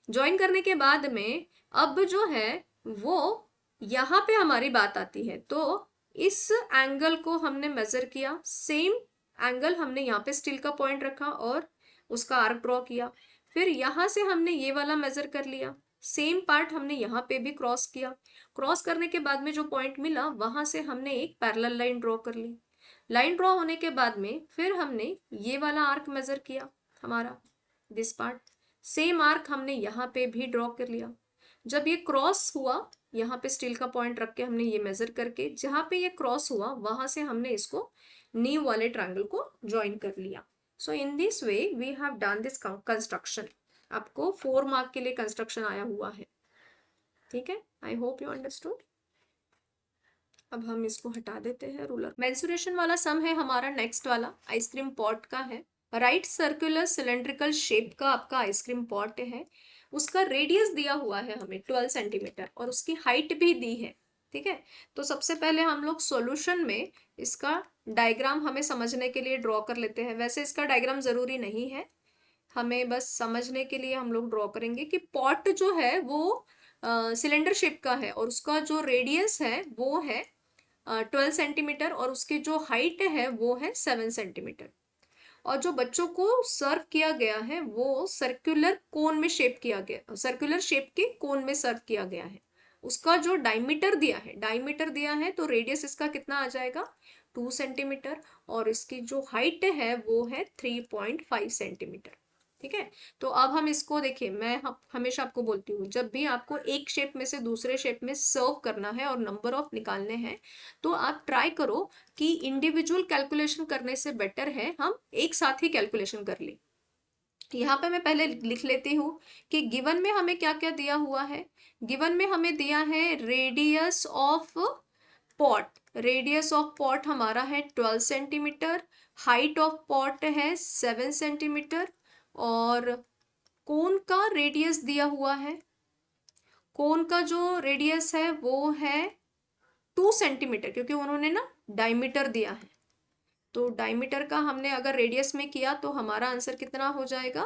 ज्वाइन करने के बाद में अब जो है वो यहाँ पे हमारी बात आती है, तो इस एंगल को हमने मेजर किया। सेम एंगल हमने यहाँ पे स्टील का पॉइंट रखा और उसका आर्क ड्रॉ किया। फिर यहाँ से हमने ये वाला मेजर कर लिया, सेम पार्ट हमने यहाँ पे भी क्रॉस किया। क्रॉस करने के बाद में जो पॉइंट मिला वहां से हमने एक पैरेलल लाइन ड्रॉ कर ली। लाइन ड्रॉ होने के बाद में फिर हमने ये वाला आर्क मेजर किया, हमारा दिस पार्ट। सेम आर्क हमने यहाँ पे भी ड्रॉ कर लिया। जब ये क्रॉस हुआ, यहाँ पे स्टील का पॉइंट रख के हमने ये मेजर करके जहाँ पे ये क्रॉस हुआ वहां से हमने इसको नीव वाले ट्रायंगल को ज्वाइन कर लिया। So in this way we have done this construction. आपको 4 मार्क के लिए कंस्ट्रक्शन आया हुआ है, ठीक है। आई होप यू अंडरस्टूड। अब हम इसको हटा देते हैं रूलर। मेंसुरेशन वाला सम है हमारा नेक्स्ट वाला, आइसक्रीम पॉट का है। राइट सर्कुलर सिलेंड्रिकल शेप का आपका आइसक्रीम पॉट है। उसका रेडियस दिया हुआ है हमें 12 सेंटीमीटर और उसकी हाइट भी दी है, ठीक है। तो सबसे पहले हम लोग सॉल्यूशन में इसका डायग्राम हमें समझने के लिए ड्रॉ कर लेते हैं। वैसे इसका डायग्राम जरूरी नहीं है, हमें बस समझने के लिए हम लोग ड्रॉ करेंगे कि पॉट जो है वो सिलेंडर शेप का है और उसका जो रेडियस है वो है 12 सेंटीमीटर और उसकी जो हाइट है वो है 7 सेंटीमीटर। और जो बच्चों को सर्व किया गया है वो सर्कुलर कोन में शेप किया गया, सर्कुलर शेप के कोन में सर्व किया गया है। उसका जो डायमीटर दिया है तो रेडियस इसका कितना आ जाएगा 2 सेंटीमीटर और इसकी जो हाइट है वो है 3.5 सेंटीमीटर, ठीक है। तो अब हम इसको देखिए, मैं हमेशा आपको बोलती हूँ जब भी आपको एक शेप में से दूसरे शेप में सर्व करना है और नंबर ऑफ निकालने हैं तो आप ट्राई करो कि इंडिविजुअल कैलकुलेशन करने से बेटर है हम एक साथ ही कैलकुलेशन कर लें। यहाँ पे मैं पहले लिख लेती हूँ कि गिवन में हमें क्या क्या दिया हुआ है। गिवन में हमें दिया है radius of pot. Radius of pot हमारा है 12 सेंटीमीटर, हाइट ऑफ पॉट है 7 सेंटीमीटर और कोन का रेडियस दिया हुआ है। कोन का जो रेडियस है वो है 2 सेंटीमीटर क्योंकि उन्होंने ना डायमीटर दिया है। तो डायमीटर का हमने अगर रेडियस में किया तो हमारा आंसर कितना हो जाएगा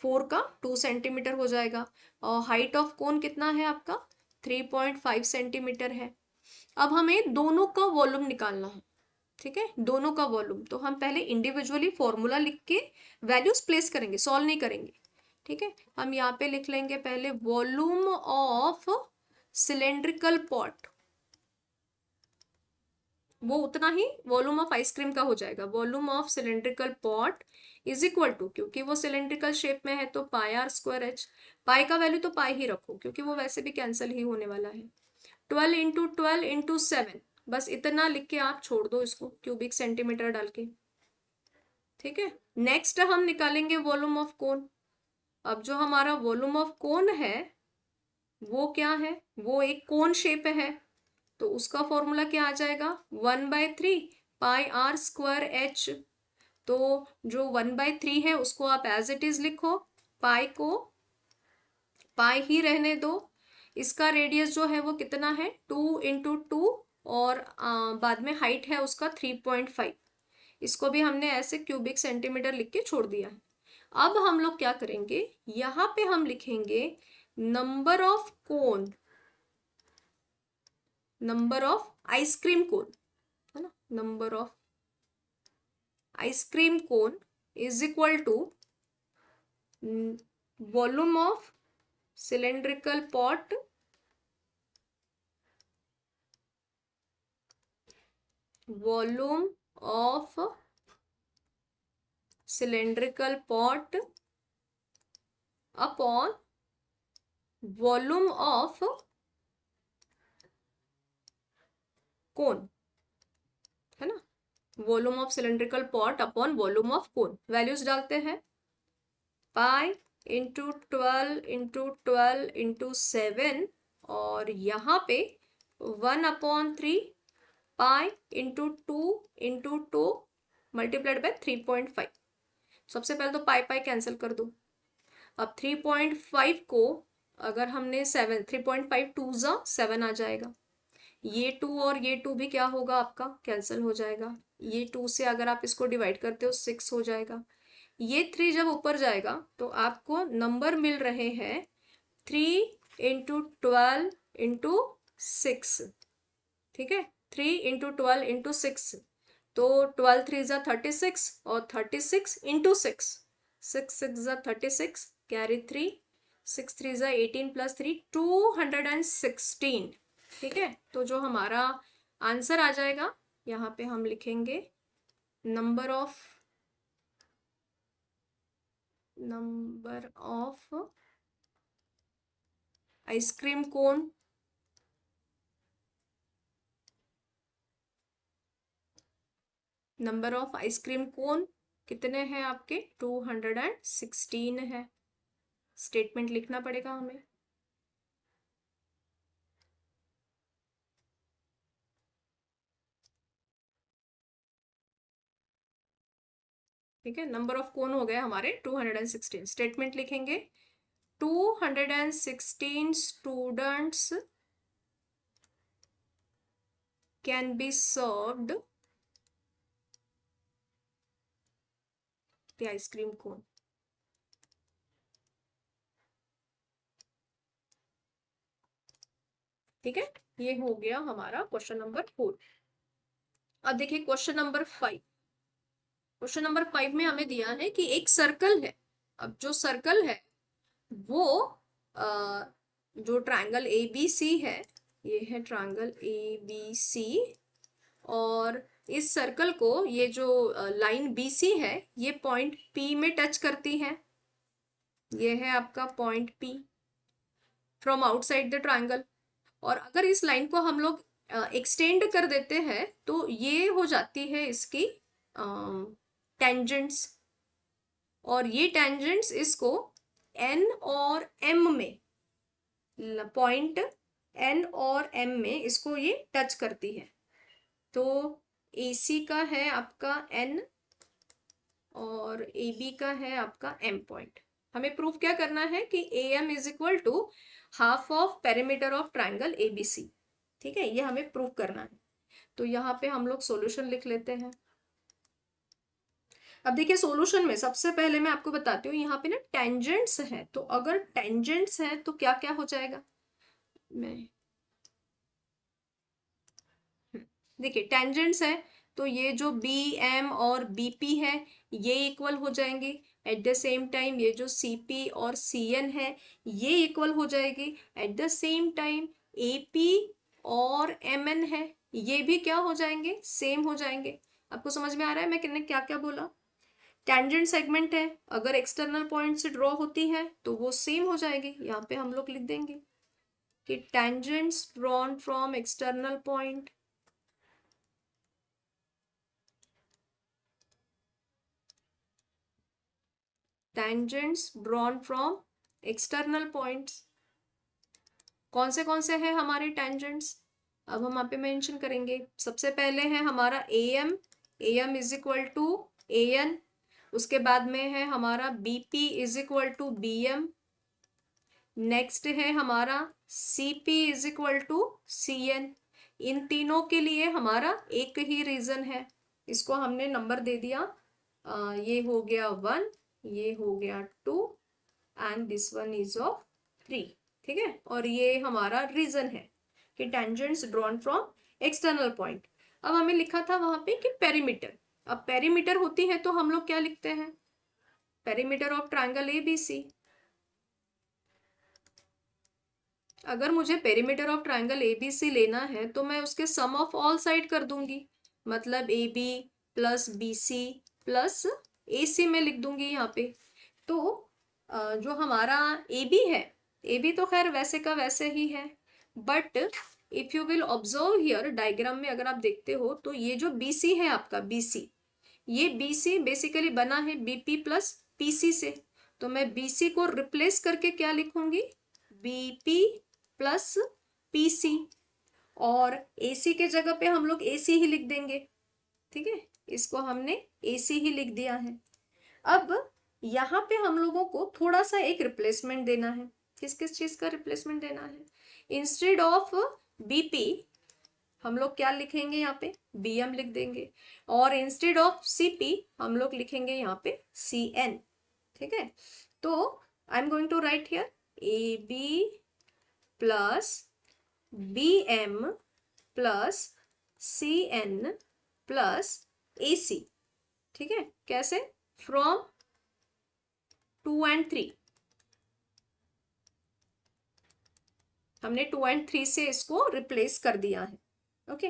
4 का 2 सेंटीमीटर हो जाएगा। और हाइट ऑफ कोन कितना है आपका 3.5 सेंटीमीटर है। अब हमें दोनों का वॉल्यूम निकालना है, ठीक है, दोनों का वॉल्यूम। तो हम पहले इंडिविजुअली फॉर्मूला लिख के वैल्यूज प्लेस करेंगे, सॉल्व नहीं करेंगे, ठीक है। हम यहाँ पे लिख लेंगे पहले वॉल्यूम ऑफ सिलेंड्रिकल पॉट, वो उतना ही वॉल्यूम ऑफ आइसक्रीम का हो जाएगा। Volume of cylindrical pot is equal to, क्योंकि वो सिलेंड्रिकल शेप में है तो pi R square H. Pi का वैल्यू तो पाई ही रखो क्योंकि वो वैसे भी कैंसिल ही होने वाला है। 12 × 7, बस इतना लिख के आप छोड़ दो इसको क्यूबिक सेंटीमीटर डाल के, ठीक है। नेक्स्ट हम निकालेंगे वॉल्यूम ऑफ कोन। अब जो हमारा वॉल्यूम ऑफ कोन है वो क्या है, वो एक कोन शेप है तो उसका फॉर्मूला क्या आ जाएगा 1/3 पाई आर स्क्वायर एच। तो जो 1/3 है उसको आप एज इट इज लिखो, पाई को पाई ही रहने दो। इसका रेडियस जो है वो कितना है 2 × 2 और बाद में हाइट है उसका 3.5। इसको भी हमने ऐसे क्यूबिक सेंटीमीटर लिख के छोड़ दिया है। अब हम लोग क्या करेंगे, यहाँ पे हम लिखेंगे number of cone, number of ice cream cone, है ना, number of ice cream cone is equal to volume of cylindrical pot volume of cylindrical pot upon volume of cone, है ना, volume of cylindrical pot upon volume of cone. Values डालते हैं, पाई × 12 × 12 × 7 और यहाँ पे 1/3 पाई × 2 multiplied by 3.5। सबसे पहले तो पाई पाई कैंसिल कर दो। अब 3.5 को अगर हमने 7, 3.5 2 ज़ा 7 आ जाएगा। ये 2 और ये 2 भी क्या होगा आपका कैंसिल हो जाएगा। ये 2 से अगर आप इसको डिवाइड करते हो 6 हो जाएगा। ये 3 जब ऊपर जाएगा तो आपको नंबर मिल रहे हैं 3 × 12 × 6, ठीक है, 3 × 12 × 6। तो 12 3 ज़ा 36 और 36 × 6 6 6 जा 36, कैरी 3, 6 3 जा 18 प्लस 3 216। ठीक है, तो जो हमारा आंसर आ जाएगा यहाँ पे हम लिखेंगे number of ice cream cone, number of ice cream कोन कितने हैं आपके? 216 है। स्टेटमेंट लिखना पड़ेगा हमें। ठीक है, नंबर ऑफ कोन हो गए हमारे 216। स्टेटमेंट लिखेंगे 216 students can be served the ice cream cone. ठीक है, ये हो गया हमारा क्वेश्चन नंबर 4। अब देखिए क्वेश्चन नंबर 5। क्वेश्चन नंबर 5 में हमें दिया है कि एक सर्कल है। अब जो सर्कल है वो जो ट्रायंगल ए बी सी है, ये है ट्रायंगल ए बी सी, और इस सर्कल को ये जो लाइन बी सी है ये पॉइंट पी में टच करती है। ये है आपका point P from outside the triangle. और अगर इस लाइन को हम लोग एक्सटेंड कर देते हैं तो ये हो जाती है इसकी टेंजेंट्स, और ये टेंजेंट्स इसको एन और एम में, पॉइंट एन और एम में इसको ये टच करती है। तो AC का है आपका N और AB का है आपका M पॉइंट। हमें प्रूफ क्या करना है कि AM is equal to half of perimeter of triangle ABC। ठीक है, ये हमें प्रूफ करना है। तो यहाँ पे हम लोग सॉल्यूशन लिख लेते हैं। अब देखिए सॉल्यूशन में सबसे पहले मैं आपको बताती हूँ, यहाँ पे ना टेंजेंट्स है, तो अगर टेंजेंट्स है तो क्या क्या हो जाएगा। मैं देखिए टेंजेंट्स है तो ये जो BM और BP है ये इक्वल हो जाएंगे। एट द सेम टाइम ये जो CP और CN है ये इक्वल हो जाएगी। At the same time AP और MN है ये भी क्या हो जाएंगे, सेम हो जाएंगे। आपको समझ में आ रहा है मैं किन्ने क्या क्या बोला। टेंजेंट सेगमेंट है, अगर एक्सटर्नल पॉइंट से ड्रॉ होती है तो वो सेम हो जाएगी। यहाँ पे हम लोग लिख देंगे कि tangents drawn from external point tangents drawn from external points। कौन से हैं हमारे tangents, अब हम यहाँ पे मेंशन करेंगे। सबसे पहले है हमारा AM is equal to AN, उसके बाद में है हमारा BP is equal to BM, next है हमारा CP is equal to CN। इन तीनों के लिए हमारा एक ही रीजन है, इसको हमने नंबर दे दिया। ये हो गया 1, ये हो गया 2 and this one is of 3। ठीक है, और ये हमारा रीजन है कि tangents drawn from external point. अब हमें लिखा था वहां पे कि पेरीमीटर। अब पेरीमीटर होती है तो हम लोग क्या लिखते हैं, पेरीमीटर ऑफ ट्रायंगल ABC। अगर मुझे पेरीमीटर ऑफ ट्रायंगल ABC लेना है तो मैं उसके सम ऑफ ऑल साइड कर दूंगी, मतलब AB plus BC plus AC में लिख दूंगी यहाँ पे। तो जो हमारा AB है, AB तो खैर वैसे का वैसे ही है, but if you will observe here diagram में अगर आप देखते हो तो ये जो BC है आपका BC, ये BC बेसिकली बना है BP प्लस PC से। तो मैं BC को रिप्लेस करके क्या लिखूंगी, BP प्लस PC, और AC के जगह पे हम लोग AC ही लिख देंगे। ठीक है, इसको हमने AC ही लिख दिया है। अब यहाँ पे हम लोगों को थोड़ा सा एक रिप्लेसमेंट देना है। किस किस चीज का रिप्लेसमेंट देना है, इंस्टेड ऑफ BP हम लोग क्या लिखेंगे यहाँ पे, BM लिख देंगे, और इंस्टेड ऑफ CP हम लोग लिखेंगे यहाँ पे CN। ठीक है, तो I am going to write here AB plus BM plus CN plus AC। ठीक है, कैसे, फ्रॉम 2 एंड 3, हमने 2 एंड 3 से इसको रिप्लेस कर दिया है। ओके,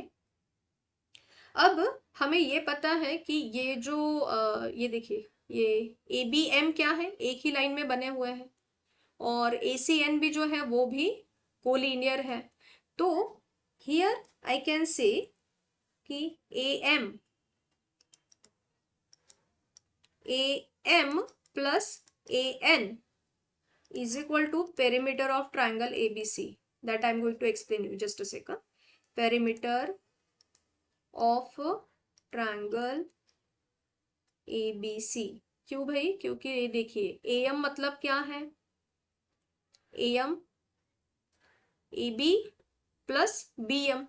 अब हमें ये पता है कि ये जो ये देखिए, ये ए बी एम क्या है, एक ही लाइन में बने हुए हैं, और ए सी एन भी जो है वो भी कोलिनियर है। तो हियर आई कैन से कि A M plus A N is equal to perimeter of triangle ABC. That I am going to explain you just a second. Perimeter of triangle ABC. क्यों भाई? क्योंकि ये देखिए AM मतलब क्या है, AM AB plus BM।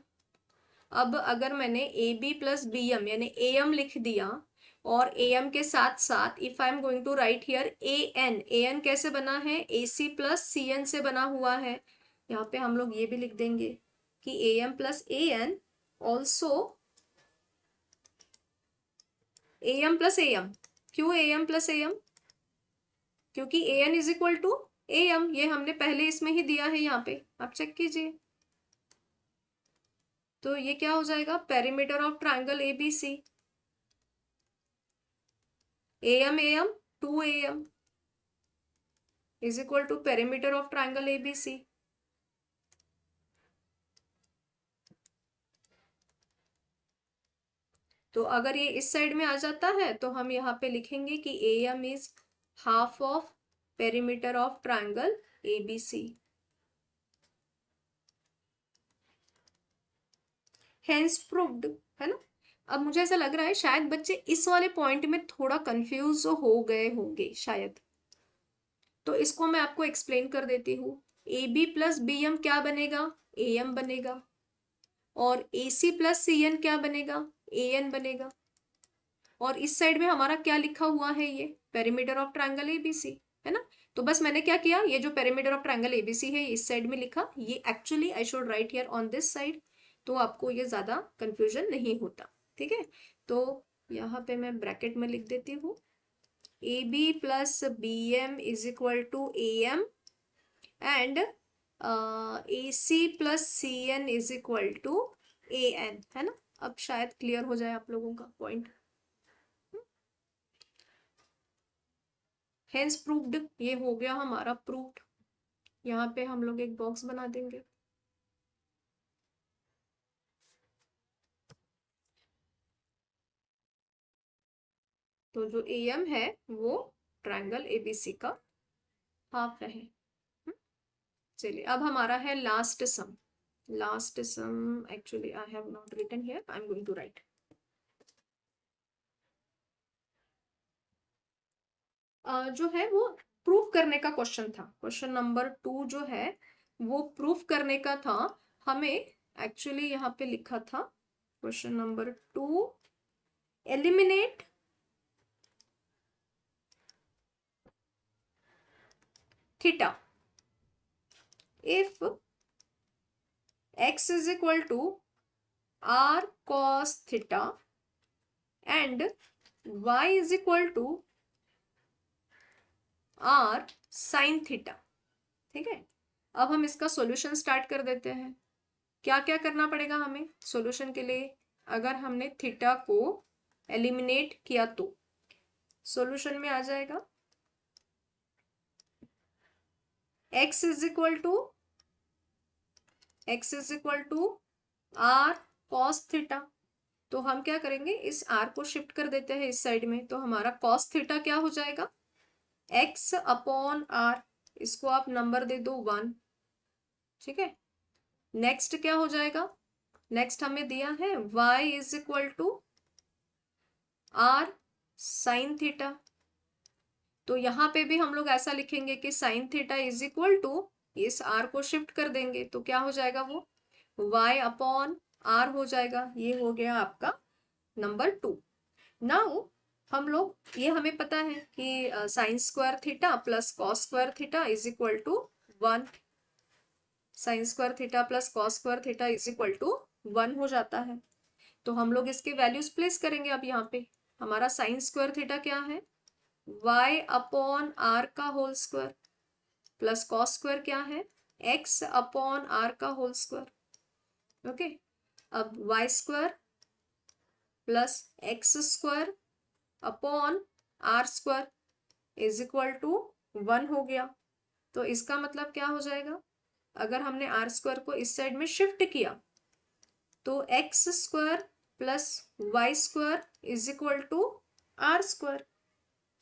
अब अगर मैंने AB प्लस BM यानी AM लिख दिया और AM के साथ साथ if I am going to write here AN कैसे बना है, AC प्लस CN से बना हुआ है। यहाँ पे हम लोग ये भी लिख देंगे कि AM plus AN also AM plus AM। क्यों AM प्लस AM? क्योंकि AN is equal to AM, ये हमने पहले इसमें ही दिया है, यहाँ पे आप चेक कीजिए। तो ये क्या हो जाएगा, perimeter of triangle ABC, AM 2AM is equal to perimeter of triangle ABC। तो अगर ये इस साइड में आ जाता है तो हम यहाँ पे लिखेंगे कि AM is half of perimeter of triangle ABC। Hence proved, है ना। अब मुझे ऐसा लग रहा है शायद बच्चे इस वाले पॉइंट में थोड़ा कंफ्यूज हो गए होंगे शायद, तो इसको मैं आपको एक्सप्लेन कर देती हूँ। AB प्लस BM क्या बनेगा, AM बनेगा, और AC प्लस CN क्या बनेगा, AN बनेगा। और इस साइड में हमारा क्या लिखा हुआ है, ये पेरीमीटर ऑफ ट्रायंगल ABC, है ना। तो बस मैंने क्या किया, ये जो पेरीमीटर ऑफ ट्रायंगल ABC है इस साइड में लिखा, ये actually I should right here on this side, तो आपको ये ज्यादा कंफ्यूजन नहीं होता। ठीक है, तो यहाँ पे मैं ब्रैकेट में लिख देती हूँ AB plus BM is equal to AM and AC plus CN is equal to AN, है ना। अब शायद क्लियर हो जाए आप लोगों का पॉइंट। हेंस प्रूव्ड, ये हो गया हमारा प्रूव्ड। यहाँ पे हम लोग एक बॉक्स बना देंगे। तो जो AM है वो ट्रायंगल ABC का हाफ है। चलिए अब हमारा है last sum. Last sum actually I have not written here, I am going to write. जो है वो प्रूफ करने का क्वेश्चन था, क्वेश्चन नंबर 2 जो है वो प्रूफ करने का था। हमें एक्चुअली यहाँ पे लिखा था question number 2, eliminate theta if x is equal to r cos theta and y is equal to r sin theta। ठीक है, अब हम इसका सॉल्यूशन स्टार्ट कर देते हैं। क्या क्या करना पड़ेगा हमें सॉल्यूशन के लिए, अगर हमने थीटा को एलिमिनेट किया तो सॉल्यूशन में आ जाएगा x is equal to r cos theta. तो हम क्या करेंगे, इस r को शिफ्ट कर देते हैं इस साइड में, तो हमारा cos थीटा क्या हो जाएगा, x अपॉन r, इसको आप नंबर दे दो 1। ठीक है, नेक्स्ट क्या हो जाएगा, नेक्स्ट हमें दिया है y is equal to r sine theta. तो यहाँ पे भी हम लोग ऐसा लिखेंगे कि sine theta is equal to, इस r को शिफ्ट कर देंगे तो क्या हो जाएगा, वो y अपॉन r हो जाएगा। ये हो गया आपका नंबर 2। नाउ हम लोग, ये हमें पता है कि sine square theta plus cos square theta is equal to 1। Sine square theta plus cos square theta is equal to 1 हो जाता है। तो हम लोग इसके वैल्यूज प्लेस करेंगे। अब यहाँ पे हमारा साइन स्क्वायर थीटा क्या है, y अपॉन आर का whole square plus cos square क्या है, x अपॉन आर का होल स्क्वायर। ओके, अब y square plus X square upon R square is equal to 1 हो गया। तो इसका मतलब क्या हो जाएगा, अगर हमने आर स्क्वायर को इस साइड में शिफ्ट किया तो X square plus Y square is equal to R square,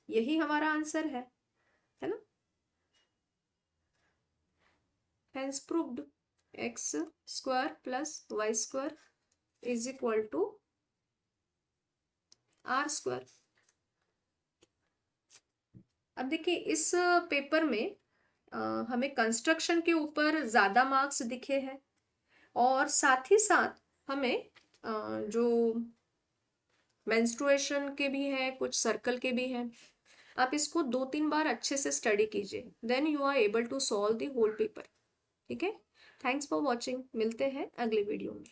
यही हमारा आंसर है ना। Hence proved, X square plus Y square is equal to R square. अब देखिए इस पेपर में हमें कंस्ट्रक्शन के ऊपर ज्यादा मार्क्स दिखे हैं और साथ ही साथ हमें जो मेंस्ट्रुएशन के भी हैं, कुछ सर्कल के भी हैं। आप इसको 2-3 बार अच्छे से स्टडी कीजिए, then you are able to solve the whole paper. ठीक है, थैंक्स फॉर वॉचिंग, मिलते हैं अगले वीडियो में।